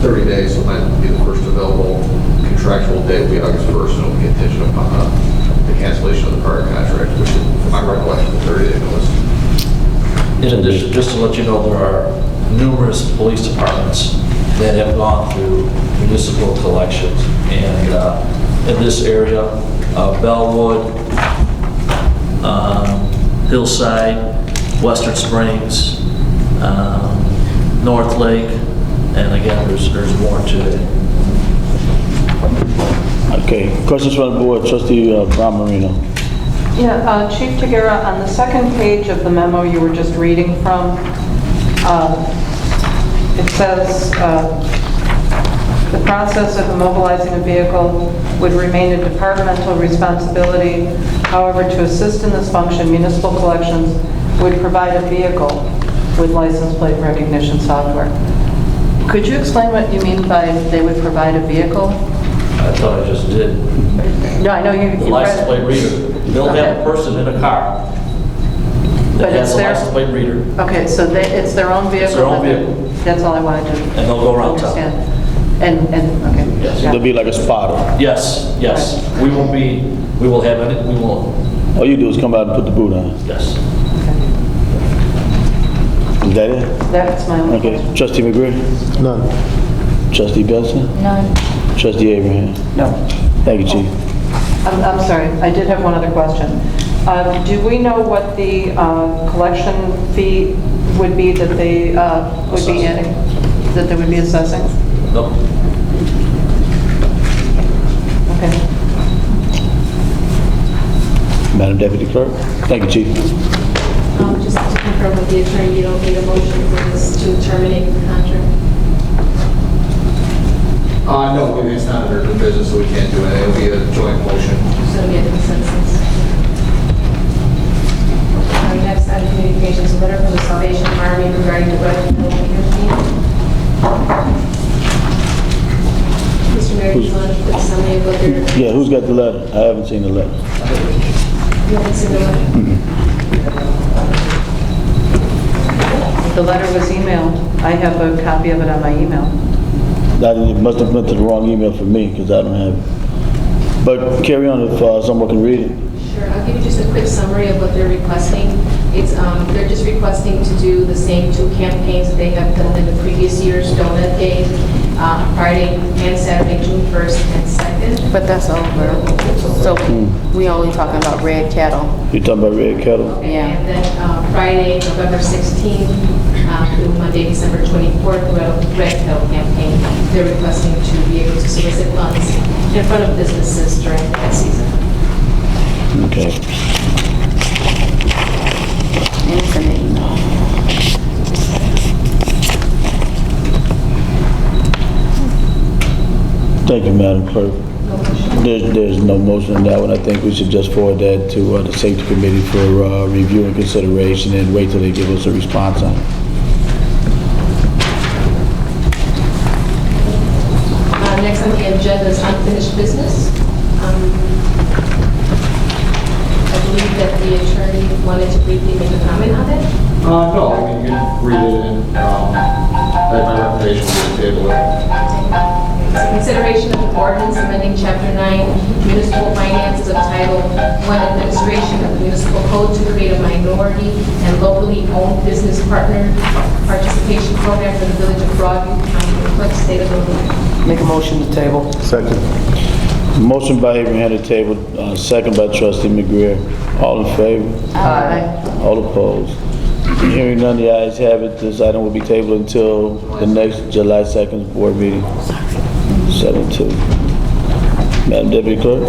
30 days, so it might be the first available contractual date will be August 1st, and it'll be contingent upon the cancellation of the prior contract, which is, from my recollection, the 30-day notice. In addition, just to let you know, there are numerous police departments that have gone through municipal collections, and in this area, Bellwood, Hillside, Western Springs, North Lake, and again, there's more to it. Okay, questions from the board, Trustee Brown Marino. Yeah, Chief Tagara, on the second page of the memo you were just reading from, it says the process of immobilizing a vehicle would remain a departmental responsibility. However, to assist in this function, municipal collections would provide a vehicle with license plate recognition software. Could you explain what you mean by they would provide a vehicle? I thought I just did. No, I know you. The license plate reader. They'll have a person in a car that has a license plate reader. Okay, so it's their own vehicle? It's their own vehicle. That's all I wanted to And they'll go around town. understand. And, okay. Yes. They'll be like a spotter. Yes, yes. We will have it, we will, All you do is come out and put the boot on. yes. Is that it? That's my only question. Okay, Trustee McGreer? None. Trustee Benson? None. Trustee Abraham? No. Thank you, Chief. I'm sorry, I did have one other question. Do we know what the collection fee would be that they would be adding, that they would be assessing? No. Okay. Madam Deputy Clerk? Thank you, Chief. Just to confirm with the attorney, you don't need a motion for this to terminate the contract? No, it's not under new business, so we can't do it. It'll be a joint motion. So we get consensus. Our next item, communications, a letter from the Salvation Army regarding the red Mr. Mayor, do you want to put summary of what they're... Yeah, who's got the letter? I haven't seen the letter. You haven't seen the letter? The letter was emailed. I have a copy of it on my email. It must have went to the wrong email for me, because I don't have it. But carry on if someone can read it. Sure, I'll give you just a quick summary of what they're requesting. It's, they're just requesting to do the same two campaigns that they have done in the previous years, Donut Day, Friday and Saturday, June 1st and 2nd. But that's over. So we only talking about red cattle. You're talking about red cattle? Okay, Yeah. and then Friday, November 16th, through Monday, December 24th, through a Red Pill campaign. They're requesting to be able to solicit funds in front of businesses during that season. Okay. And it's in the email. Thank you, Madam Clerk. There's no motion on that one. I think we should just forward that to the Safety Committee for review and consideration and wait till they give us a response on it. Next on the agenda is unfinished business. I believe that the attorney wanted to briefly make a comment on it. No, I mean, you can read it and, I have my recommendation to table it. Consideration of an ordinance amending Chapter 9 Municipal Finances of Title 1 Administration of the Municipal Code to create a minority and locally owned business partner participation program for the village of Broadview, County of Cook, State of Illinois. Make a motion to table. Second. Motion by Abraham to table, second by Trustee McGreer. All in favor? Aye. All opposed? Hearing none, the ayes have it. This item will be tabled until the next July 2nd board meeting. 7-2. Madam Deputy Clerk?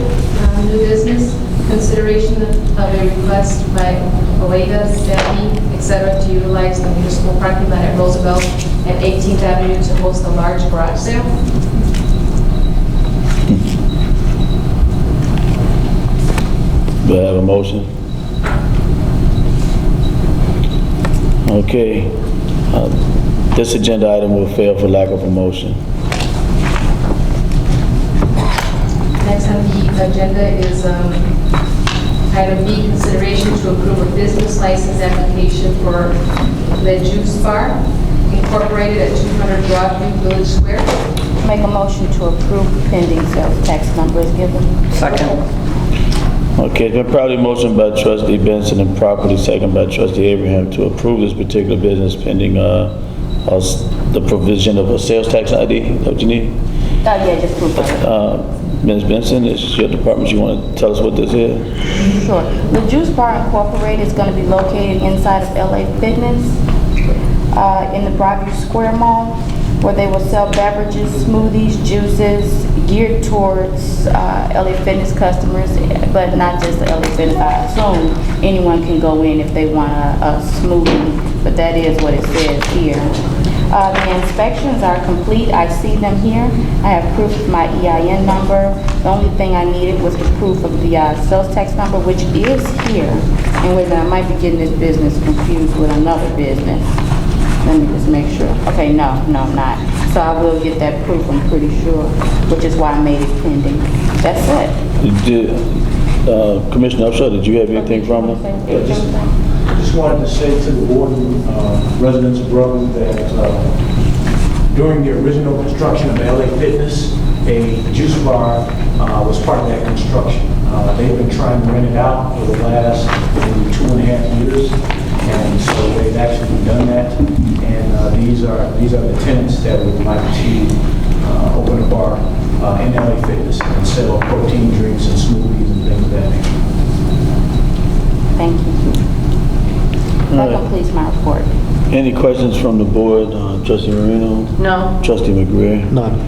New business, consideration of a request by Oeda, Sandy, etc. to utilize the municipal parking lot at Roosevelt and 18th Avenue to host a large garage sale. Do I have a motion? Okay. This agenda item will fail for lack of a motion. Next on the agenda is item B, consideration to approve a business license application for Le Juice Bar Incorporated at 200 Broadview, Village Square. Make a motion to approve pending sales tax number is given. Second. Okay, it's been probably motioned by Trustee Benson and properly second by Trustee Abraham to approve this particular business pending the provision of a sales tax ID. Is that what you need? Yeah, just proof of it. Ms. Benson, it's your department. You want to tell us what this is? Sure. The Juice Bar Incorporated is going to be located inside of LA Fitness in the Broadview Square Mall, where they will sell beverages, smoothies, juices geared towards LA Fitness customers, but not just the LA Fitness. I assume anyone can go in if they want a smoothie, but that is what it says here. The inspections are complete. I see them here. I have proof of my EIN number. The only thing I needed was the proof of the sales tax number, which is here. And wait a minute, I might be getting this business confused with another business. Let me just make sure. Okay, no, I'm not. So I will get that proof, I'm pretty sure, which is why I made it pending. That's it. Commissioner Upshaw, did you have anything from them? Just wanted to say to the board and residents of Broadview that during the original construction of LA Fitness, a juice bar was part of that construction. They've been trying to rent it out for the last maybe 2.5 years, and so they've actually done that. And these are the tenants that would like to open a bar in LA Fitness and sell protein drinks and smoothies and things of that nature. Thank you. That completes my report. Any questions from the board? Trustee Marino? No. Trustee McGreer? None.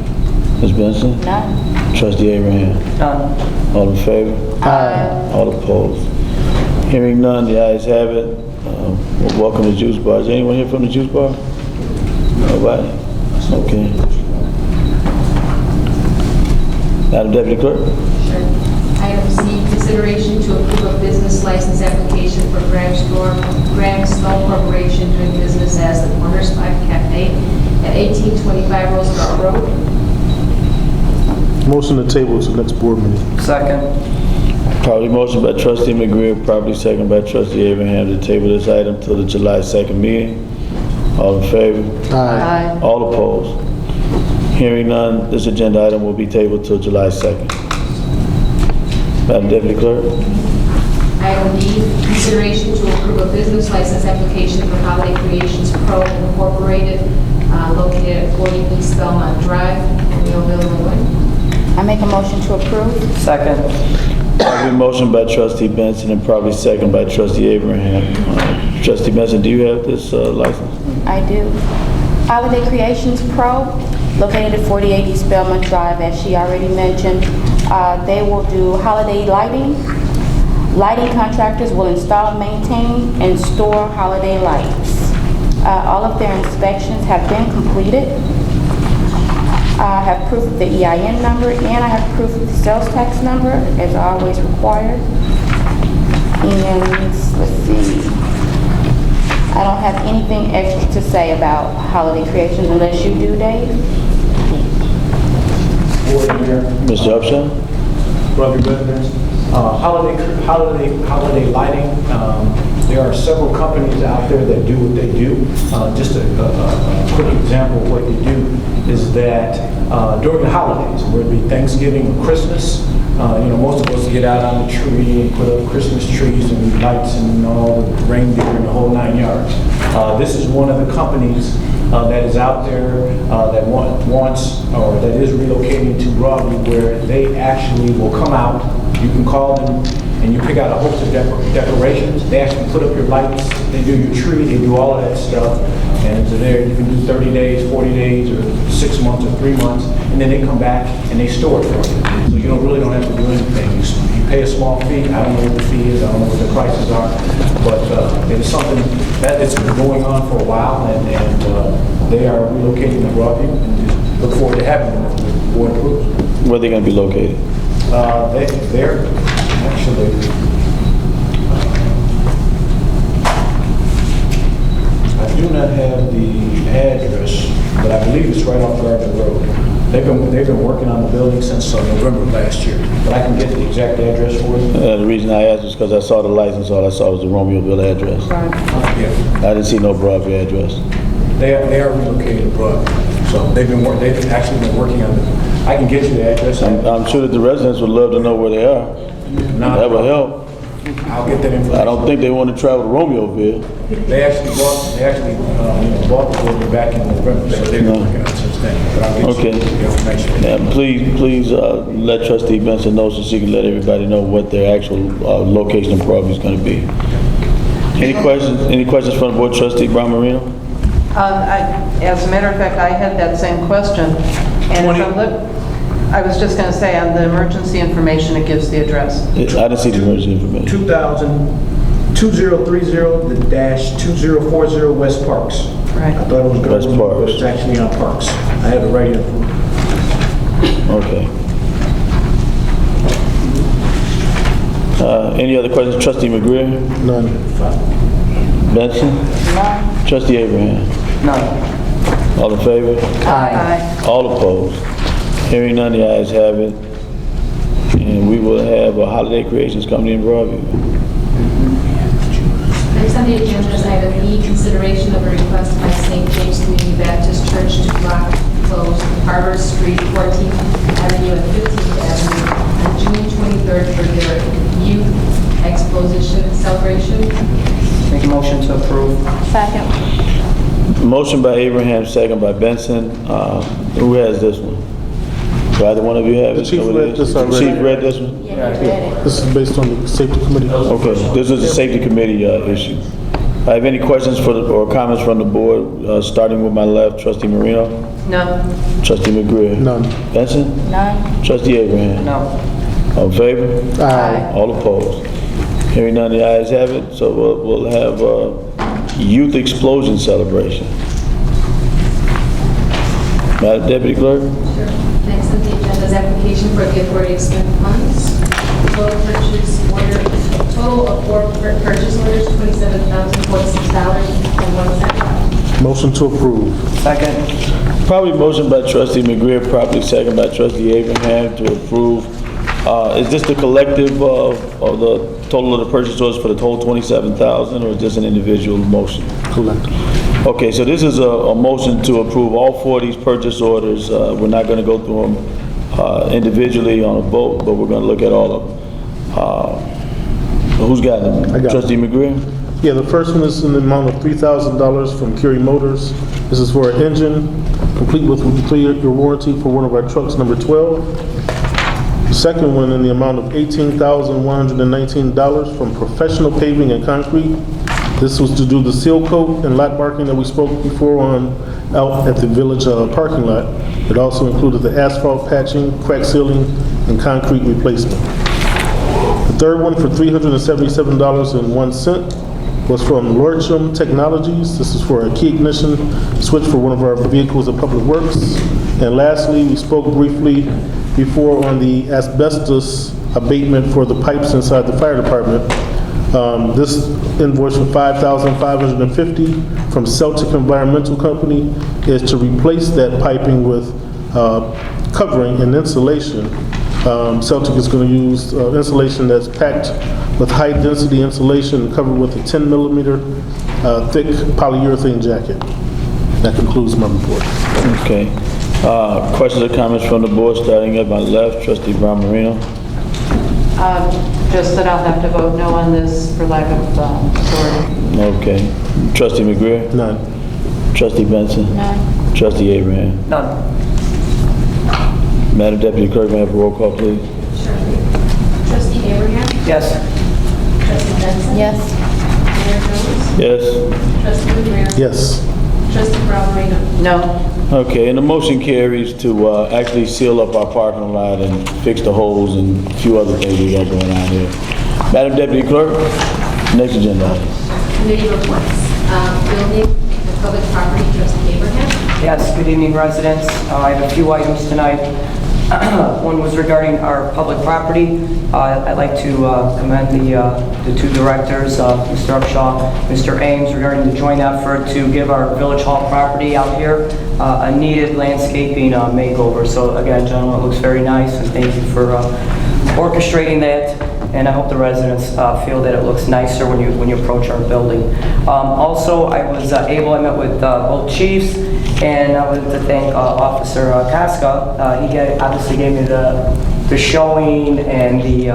Ms. Benson? None. Trustee Abraham? Done. All in favor? Aye. All opposed? Hearing none, the ayes have it. Welcome to Juice Bar. Is anyone here from the Juice Bar? Nobody? Okay. Madam Deputy Clerk? Sure. Item C, consideration to approve a business license application for Graham Stone Corporation doing business as the Corner Spot Cafe at 1825 Roosevelt Road. Motion to table to next board meeting. Second. Probably motion by Trustee McGreer, probably second by Trustee Abraham to table this item till the July 2nd meeting. All in favor? Aye. All opposed? Hearing none, this agenda item will be tabled till July 2nd. Madam Deputy Clerk? Item D, consideration to approve a business license application for Holiday Creations Pro Incorporated, located at 40 East Belmont Drive, in Millville, Illinois. I make a motion to approve. Second. Probably motion by trustee Benson and probably second by trustee Abraham. Trustee Benson, do you have this license? I do. Holiday Creations Pro, located at 4080 Spelman Drive, as she already mentioned. They will do holiday lighting. Lighting contractors will install, maintain, and store holiday lights. All of their inspections have been completed. I have proof of the EIN number, and I have proof of the sales tax number, as always required. And let's see. I don't have anything extra to say about Holiday Creations unless you do, Dave. Board Mayor, Mr. Upshaw? Broadview residents, holiday lighting. There are several companies out there that do what they do. Just a quick example of what they do is that during the holidays, whether it be Thanksgiving or Christmas, most of us get out on the tree and put up Christmas trees and lights and all the reindeer and the whole 9 yards. This is one of the companies that is out there that wants or that is relocating to Broadview, where they actually will come out. You can call them and you pick out a host of decorations. They actually put up your lights, they do your tree, they do all of that stuff. And so there you can do 30 days, 40 days, or 6 months or 3 months, and then they come back and they store it for you. So you really don't have to do anything. You pay a small fee. I don't know what the fee is, I don't know what the prices are, but it is something that it's been going on for a while, and they are relocating to Broadview, and just look forward to having them if the board approves. Where are they going to be located? They're actually, I do not have the address, but I believe it's right off Garden Road. They've been working on the building since November of last year, but I can get the exact address for you. The reason I asked is because I saw the license, all I saw was the Romeoville address. Yeah, I didn't see no Broadview address. they are relocated to Broadview, so they've actually been working on it. I can get you the address. I'm sure that the residents would love to know where they are. That would help. I'll get that information. I don't think they want to travel to Romeoville. They actually bought the building back in November, so they've been working on it since then. But I'll get Okay. you the information. Yeah, please let trustee Benson know so she can let everybody know what their actual location of Broadview is going to be. Any questions from the board, trustee Brown Marino? As a matter of fact, I had that same question. And I was just going to say, on the emergency information, it gives the address. I didn't see the emergency information. 2030-2040 West Parks. Right. I thought it was West Garden, Parks. but it's actually on Parks. I have it right here. Okay. Any other questions? Trustee McGreer? None. Benson? None. Trustee Abraham? None. All in favor? Aye. All opposed? Hearing none, the ayes have it. And we will have a Holiday Creations Company in Broadview. Next on the agenda is item E, consideration of a request by St. James Community Baptist Church to block close Harbor Street, 14th Avenue and 15th Avenue on June 23rd for their youth exposition celebration. Make a motion to approve. Second. Motion by Abraham, second by Benson. Who has this one? Do either one of you have it? The chief read this already. Chief read this one? Yeah, you read it. This is based on the safety committee. Okay, this is a safety committee issue. I have any questions or comments from the board, starting with my left, trustee Marino, No. trustee McGreer. None. Benson? None. Trustee Abraham? No. All in favor? Aye. All opposed? Hearing none, the ayes have it, so we'll have a youth explosion celebration. Madam Deputy Clerk? Sure. Next on the agenda is application for the authority to expend funds. Total of four purchase orders, $27,046.01. Motion to approve. Second. Probably motion by trustee McGreer, probably second by trustee Abraham to approve. Is this the collective of the total of the purchase orders for the total 27,000, or is this an individual motion? Collective. Okay, so this is a motion to approve all four of these purchase orders. We're not going to go through them individually on a vote, but we're going to look at all of them. Who's got them? I got it. Trustee McGreer? Yeah, the first one is in the amount of $3,000 from Curie Motors. This is for an engine, complete with 3-year warranty for one of our trucks, number 12. The Second one in the amount of $18,119 from Professional Paving and Concrete. This was to do the seal coat and lot marking that we spoke before on out at the village parking lot. It also included the asphalt patching, crack sealing, and concrete replacement. The third one for $377.01 was from Lordstrom Technologies. This is for a key ignition switch for one of our vehicles at Public Works. And lastly, we spoke briefly before on the asbestos abatement for the pipes inside the fire department. This invoice for $5,550 from Celtic Environmental Company is to replace that piping with covering and insulation. Celtic is going to use insulation that's packed with high-density insulation covered with a 10-millimeter thick polyurethane jacket. That concludes my report. Okay. Questions or comments from the board, starting at my left, Trustee Brown Marino. Just that I'll have to vote no on this for lack of authority. Okay. Trustee McGreer? None. Trustee Benson? None. Trustee Abraham? None. Madam Deputy Clerk, may I have a roll call, please? Sure. Trustee Abraham? Yes. Trustee Benson? Yes. Mayor Jones? Yes. Trustee McGreer? Yes. Trustee Brown Marino? No. Okay, and the motion carries to actually seal up our parking lot and fix the holes and a few other things we got going on here. Madam Deputy Clerk, next agenda item. Committee reports. Building and Public Property, Trustee Abraham? Yes, good evening, residents. I have a few items tonight. One was regarding our public property. I'd like to commend the two directors, Mr. Upshaw, Mr. Ames, regarding the joint effort to give our Village Hall property out here a needed landscaping makeover. So again, gentlemen, it looks very nice, and thank you for orchestrating that. And I hope the residents feel that it looks nicer when you approach our building. Also, I met with both chiefs, and I would like to thank Officer Casca. He obviously gave me the showing and the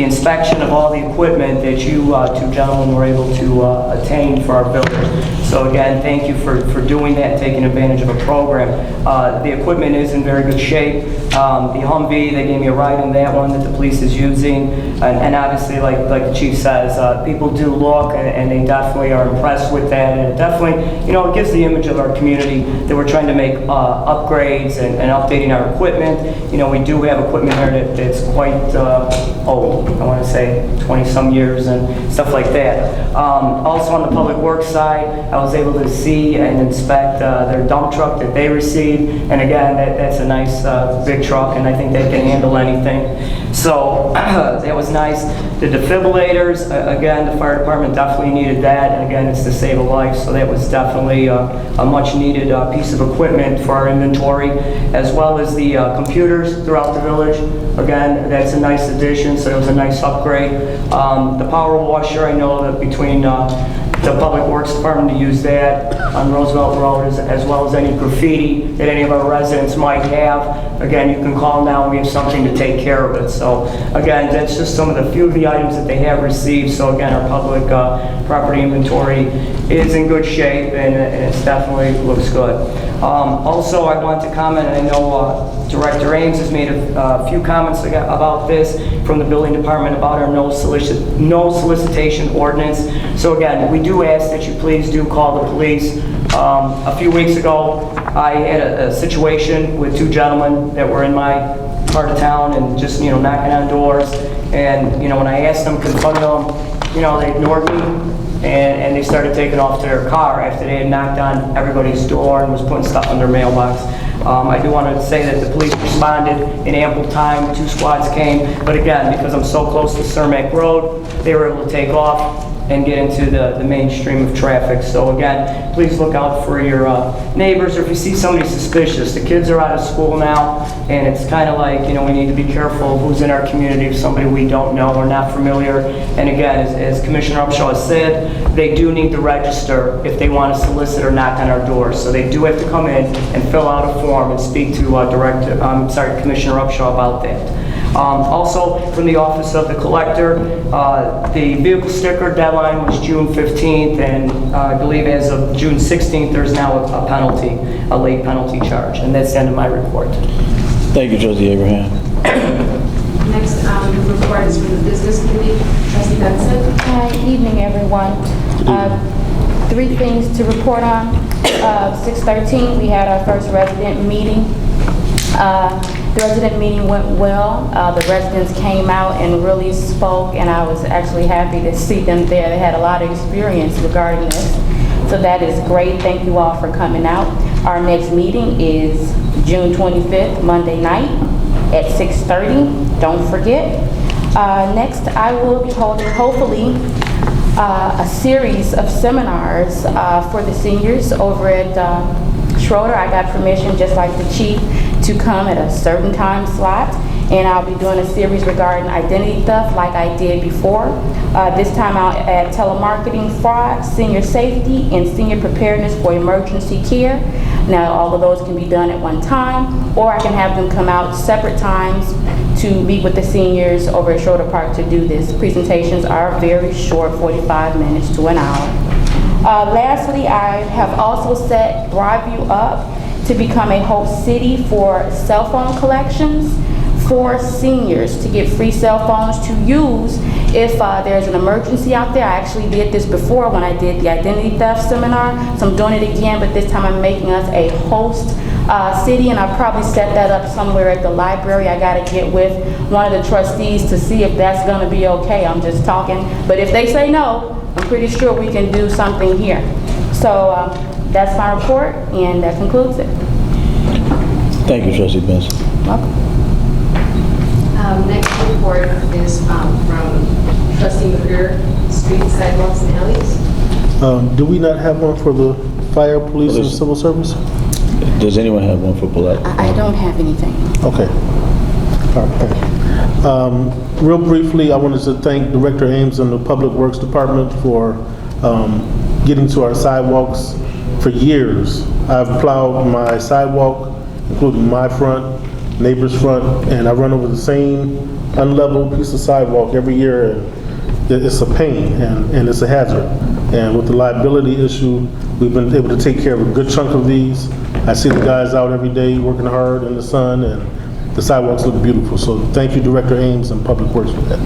inspection of all the equipment that you two gentlemen were able to attain for our village. So again, thank you for doing that and taking advantage of a program. The equipment is in very good shape. The Humvee, they gave me a ride in that one that the police is using. And obviously, like the chief says, people do look and they definitely are impressed with that. And it definitely, it gives the image of our community that we're trying to make upgrades and updating our equipment. We do have equipment here that's quite old. I want to say 20-some years and stuff like that. Also on the public works side, I was able to see and inspect their dump truck that they received. And again, that's a nice big truck, and I think they can handle anything. So that was nice. The defibrillators, again, the fire department definitely needed that. And again, it's to save a life. So that was definitely a much needed piece of equipment for our inventory, as well as the computers throughout the village. Again, that's a nice addition, so it was a nice upgrade. The power washer, I know that between the Public Works Department to use that on Roosevelt Road, as well as any graffiti that any of our residents might have. Again, you can call now and we have something to take care of it. So again, that's just some of the few of the items that they have received. So again, our public property inventory is in good shape, and it definitely looks good. Also, I want to comment, and I know Director Ames has made a few comments about this from the building department about our no solicitation ordinance. So again, we do ask that you please do call the police. A few weeks ago, I had a situation with two gentlemen that were in my part of town and just, knocking on doors. And, when I asked them, confronted them, they ignored me. And they started taking off to their car after they had knocked on everybody's door and was putting stuff in their mailbox. I do want to say that the police responded in ample time. 2 squads came. But again, because I'm so close to Cermak Road, they were able to take off and get into the mainstream of traffic. So again, please look out for your neighbors, or if you see somebody suspicious. The kids are out of school now, and it's kind of like, we need to be careful who's in our community, if somebody we don't know or not familiar. And again, as Commissioner Upshaw has said, they do need to register if they want to solicit or knock on our doors. So they do have to come in and fill out a form and speak to Commissioner Upshaw about that. Also, from the Office of the Collector, the vehicle sticker deadline was June 15th, and I believe as of June 16th, there's now a penalty, a late penalty charge, and that's the end of my report. Thank you, Trustee Abraham. Next report is from the Business Committee. Trustee Benson. Hi, evening, everyone. Three things to report on. 6/13, we had our first resident meeting. The resident meeting went well. The residents came out and really spoke, and I was actually happy to see them there. They had a lot of experience regarding this, so that is great. Thank you all for coming out. Our next meeting is June 25th, Monday night at 6:30. Don't forget. Next, I will be holding, hopefully, a series of seminars for the seniors over at Schroeder. I got permission, just like the chief, to come at a certain time slot, and I'll be doing a series regarding identity theft like I did before. This time out at telemarketing fraud, senior safety, and senior preparedness for emergency care. Now, all of those can be done at one time, or I can have them come out separate times to meet with the seniors over at Schroeder Park to do this. Presentations are very short, 45 minutes to an hour. Lastly, I have also set Broadview up to become a host city for cell phone collections for seniors, to get free cell phones to use if there's an emergency out there. I actually did this before when I did the identity theft seminar, so I'm doing it again, but this time I'm making us a host city, and I'll probably set that up somewhere at the library. I gotta get with one of the trustees to see if that's gonna be okay. I'm just talking, but if they say no, I'm pretty sure we can do something here. So that's my report, and that concludes it. Thank you, Trustee Benson. Welcome. Next report is from Trustee McGurr, Street Sidewalks and Alleys. Do we not have one for the fire, police, and civil service? Does anyone have one for police? I don't have anything. Okay. All right, thank you. Real briefly, I wanted to thank Director Ames and the Public Works Department for getting to our sidewalks for years. I've plowed my sidewalk, including my front, neighbor's front, and I run over the same unleveled piece of sidewalk every year, and it's a pain and it's a hazard. And with the liability issue, we've been able to take care of a good chunk of these. I see the guys out every day working hard in the sun, and the sidewalks look beautiful. So thank you, Director Ames and Public Works for that.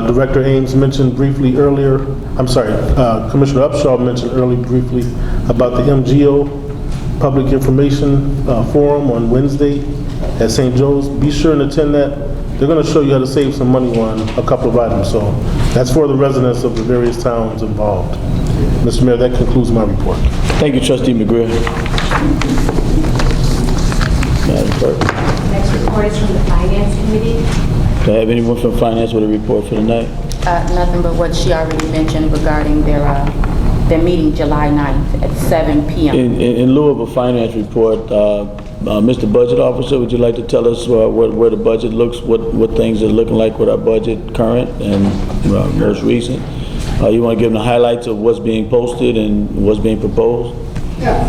Director Ames mentioned briefly earlier, Commissioner Upshaw mentioned briefly about the MGO Public Information Forum on Wednesday at St. Joe's. Be sure and attend that. They're going to show you how to save some money on a couple of items. So that's for the residents of the various towns involved. Mr. Mayor, that concludes my report. Thank you, Trustee McGreer. Madam Clerk. Next report is from the Finance Committee. Do I have anyone from Finance with a report for the night? Nothing but what she already mentioned regarding their meeting July 9th at 7 p.m. In lieu of a finance report, Mr. Budget Officer, would you like to tell us where the budget looks, what things are looking like with our budget, current and most recent? You want to give them the highlights of what's being posted and what's being proposed? Yeah.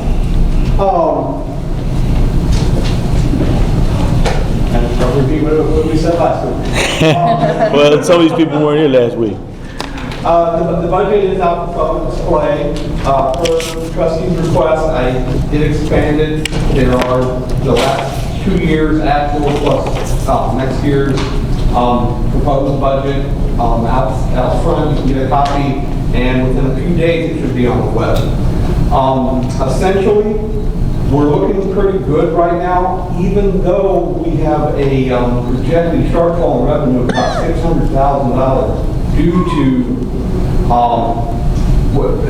I'll repeat what we said last week. Well, some of these people weren't here last week. The budget is out on display. Per trustee's request, I did expand it. There are the last 2 years actual plus next year's proposed budget out front. You can get a copy, and within a few days it should be on the web. Essentially, we're looking pretty good right now, even though we have a projected shortfall in revenue of about $600,000 due to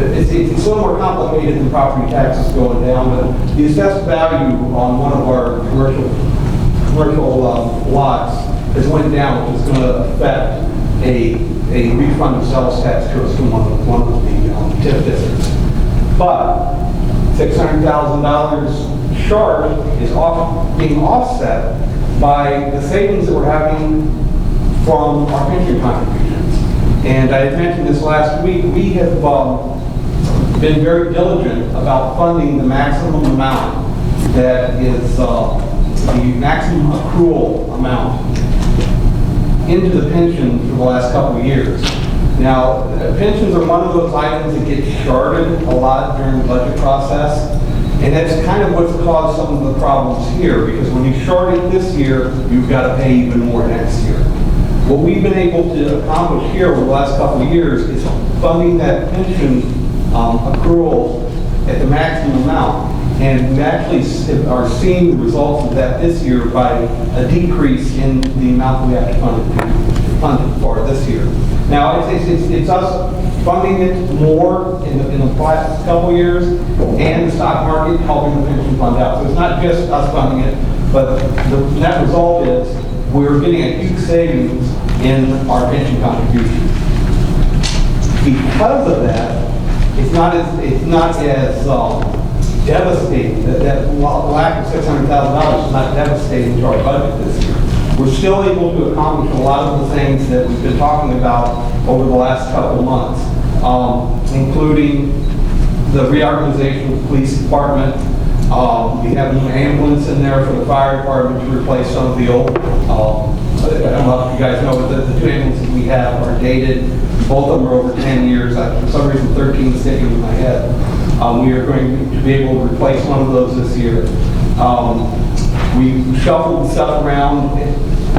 it's a little more complicated than property taxes going down, but the assessed value on one of our commercial lots has went down, which is going to affect a refund of sales tax to us from one of the TIF districts. But $600,000 short is being offset by the savings that we're having from our pension contributions. And I had mentioned this last week, we have been very diligent about funding the maximum amount that is the maximum accrual amount into the pension for the last couple of years. Now, pensions are one of those items that get shorted a lot during the budget process, and that's kind of what's caused some of the problems here, because when you short it this year, you've got to pay even more next year. What we've been able to accomplish here over the last couple of years is funding that pension accrual at the maximum amount. And we actually are seeing the results of that this year by a decrease in the amount we have to fund it for this year. Now, it's us funding it more in the last couple of years, and the stock market helping the pension fund out. So it's not just us funding it, but the net result is we're getting a huge savings in our pension contributions. Because of that, it's not as devastating. That lack of $600,000 is not devastating to our budget this year. We're still able to accomplish a lot of the things that we've been talking about over the last couple of months, including the reorganization of the police department. We have a new ambulance in there for the fire department to replace some of the old. I don't know if you guys know, but the two ambulances we have are dated. Both of them are over 10 years. For some reason, 13 is sticking in my head. We are going to be able to replace one of those this year. We shuffled stuff around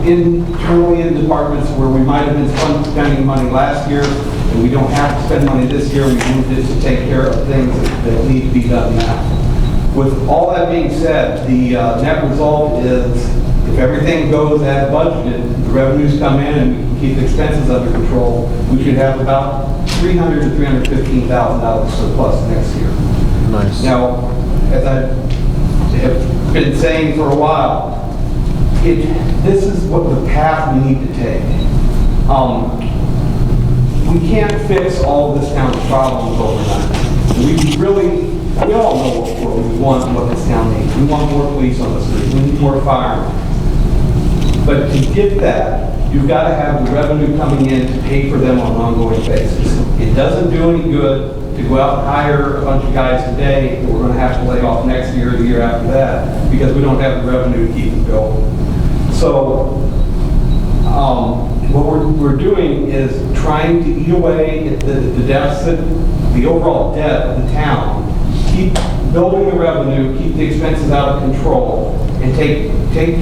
internally in departments where we might have been spending money last year, and we don't have to spend money this year. We moved it to take care of things that need to be done now. With all that being said, the net result is if everything goes as budgeted, the revenues come in and we can keep expenses under control, we should have about $300,000 to $315,000 surplus next year. Nice. Now, as I have been saying for a while, this is what the path we need to take. We can't fix all of this town's problems overnight. We all know what we want and what this town needs. We want more police on the street. We need more firemen. But to get that, you've got to have the revenue coming in to pay for them on an ongoing basis. It doesn't do any good to go out and hire a bunch of guys today that we're going to have to lay off next year or the year after that because we don't have the revenue to keep it going. So what we're doing is trying to eat away at the deficit, the overall debt of the town, keep building the revenue, keep the expenses out of control, and take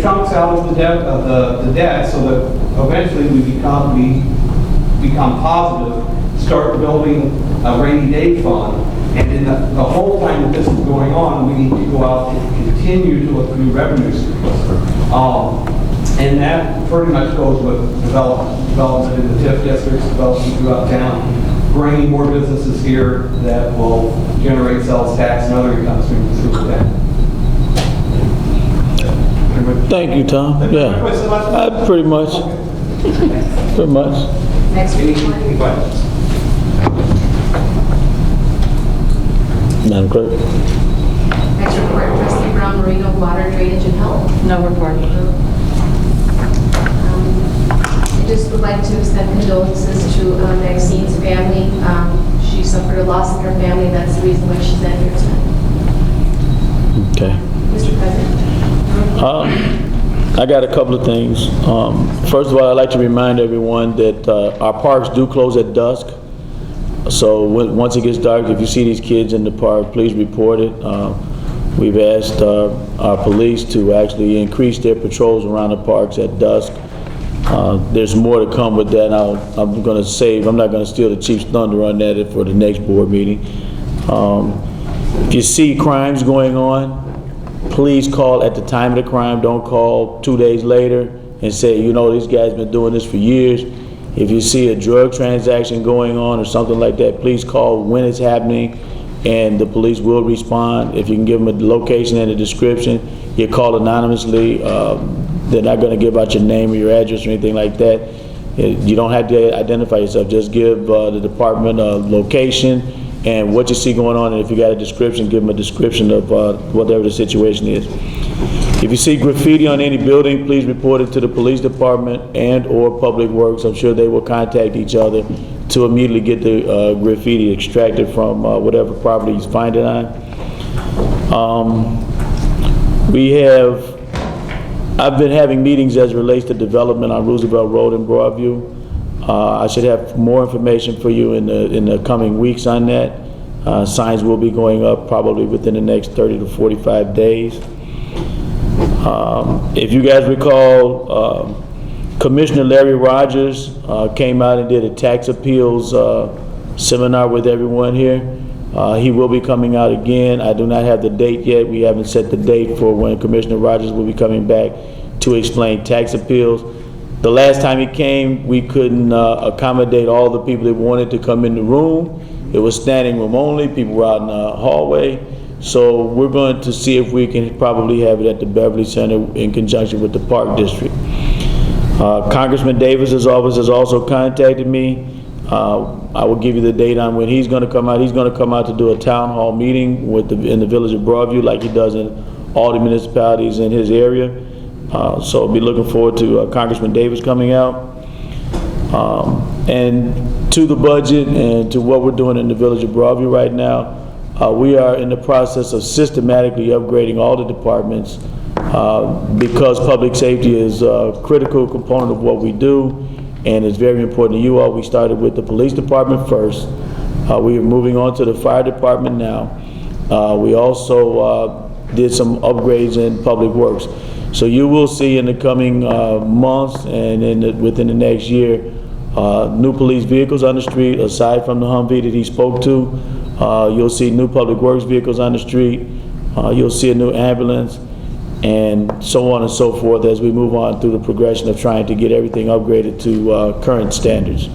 chunks out of the debt so that eventually we become positive, start building a rainy day fund, and in the whole time that this is going on, we need to go out and continue to look for new revenue streams. And that pretty much goes with development in the TIF districts, development throughout town, bringing more businesses here that will generate sales tax and other income streams through the town. Thank you, Tom. Yeah, pretty much. Pretty much. Next report. Any questions? Madam Clerk. Next report, Trustee Brown Marino, Water, Drainage, and Health. No report. I just would like to extend condolences to Maxine's family. She suffered a loss in her family, and that's the reason why she's not here tonight. Okay. Mr. President. I got a couple of things. First of all, I'd like to remind everyone that our parks do close at dusk. So once it gets dark, if you see these kids in the park, please report it. We've asked our police to actually increase their patrols around the parks at dusk. There's more to come with that. I'm not going to steal the chief's thunder on that for the next board meeting. If you see crimes going on, please call at the time of the crime. Don't call 2 days later and say, you know, this guy's been doing this for years. If you see a drug transaction going on or something like that, please call when it's happening and the police will respond. If you can give them a location and a description, you call anonymously. They're not going to give out your name or your address or anything like that. You don't have to identify yourself. Just give the department a location and what you see going on, and if you got a description, give them a description of whatever the situation is. If you see graffiti on any building, please report it to the police department and or Public Works. I'm sure they will contact each other to immediately get the graffiti extracted from whatever property you find it on. I've been having meetings as it relates to development on Roosevelt Road in Broadview. I should have more information for you in the coming weeks on that. Signs will be going up probably within the next 30 to 45 days. If you guys recall, Commissioner Larry Rogers came out and did a tax appeals seminar with everyone here. He will be coming out again. I do not have the date yet. We haven't set the date for when Commissioner Rogers will be coming back to explain tax appeals. The last time he came, we couldn't accommodate all the people that wanted to come in the room. It was standing room only. People were out in the hallway. So we're going to see if we can probably have it at the Beverly Center in conjunction with the Park District. Congressman Davis's office has also contacted me. I will give you the date on when he's going to come out. He's going to come out to do a town hall meeting in the village of Broadview, like he does in all the municipalities in his area. So I'll be looking forward to Congressman Davis coming out. And to the budget and to what we're doing in the village of Broadview right now, we are in the process of systematically upgrading all the departments because public safety is a critical component of what we do, and it's very important to you all. We started with the police department first. We are moving on to the fire department now. We also did some upgrades in public works. So you will see in the coming months and within the next year, new police vehicles on the street, aside from the Humvee that he spoke to. You'll see new public works vehicles on the street. You'll see a new ambulance, and so on and so forth as we move on through the progression of trying to get everything upgraded to current standards.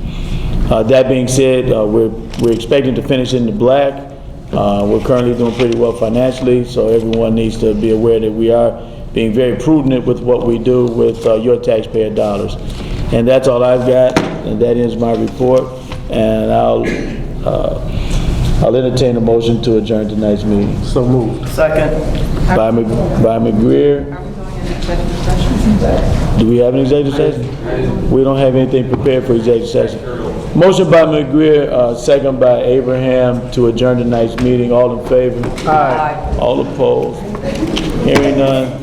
That being said, we're expecting to finish in the black. We're currently doing pretty well financially, so everyone needs to be aware that we are being very prudent with what we do with your taxpayer dollars. And that's all I've got, and that ends my report. And I'll entertain a motion to adjourn tonight's meeting. So moved. Second. By McGreer. Do we have an executive session? We don't have anything prepared for executive session. Motion by McGreer, second by Abraham to adjourn tonight's meeting. All in favor? Aye. All opposed? Hearing none.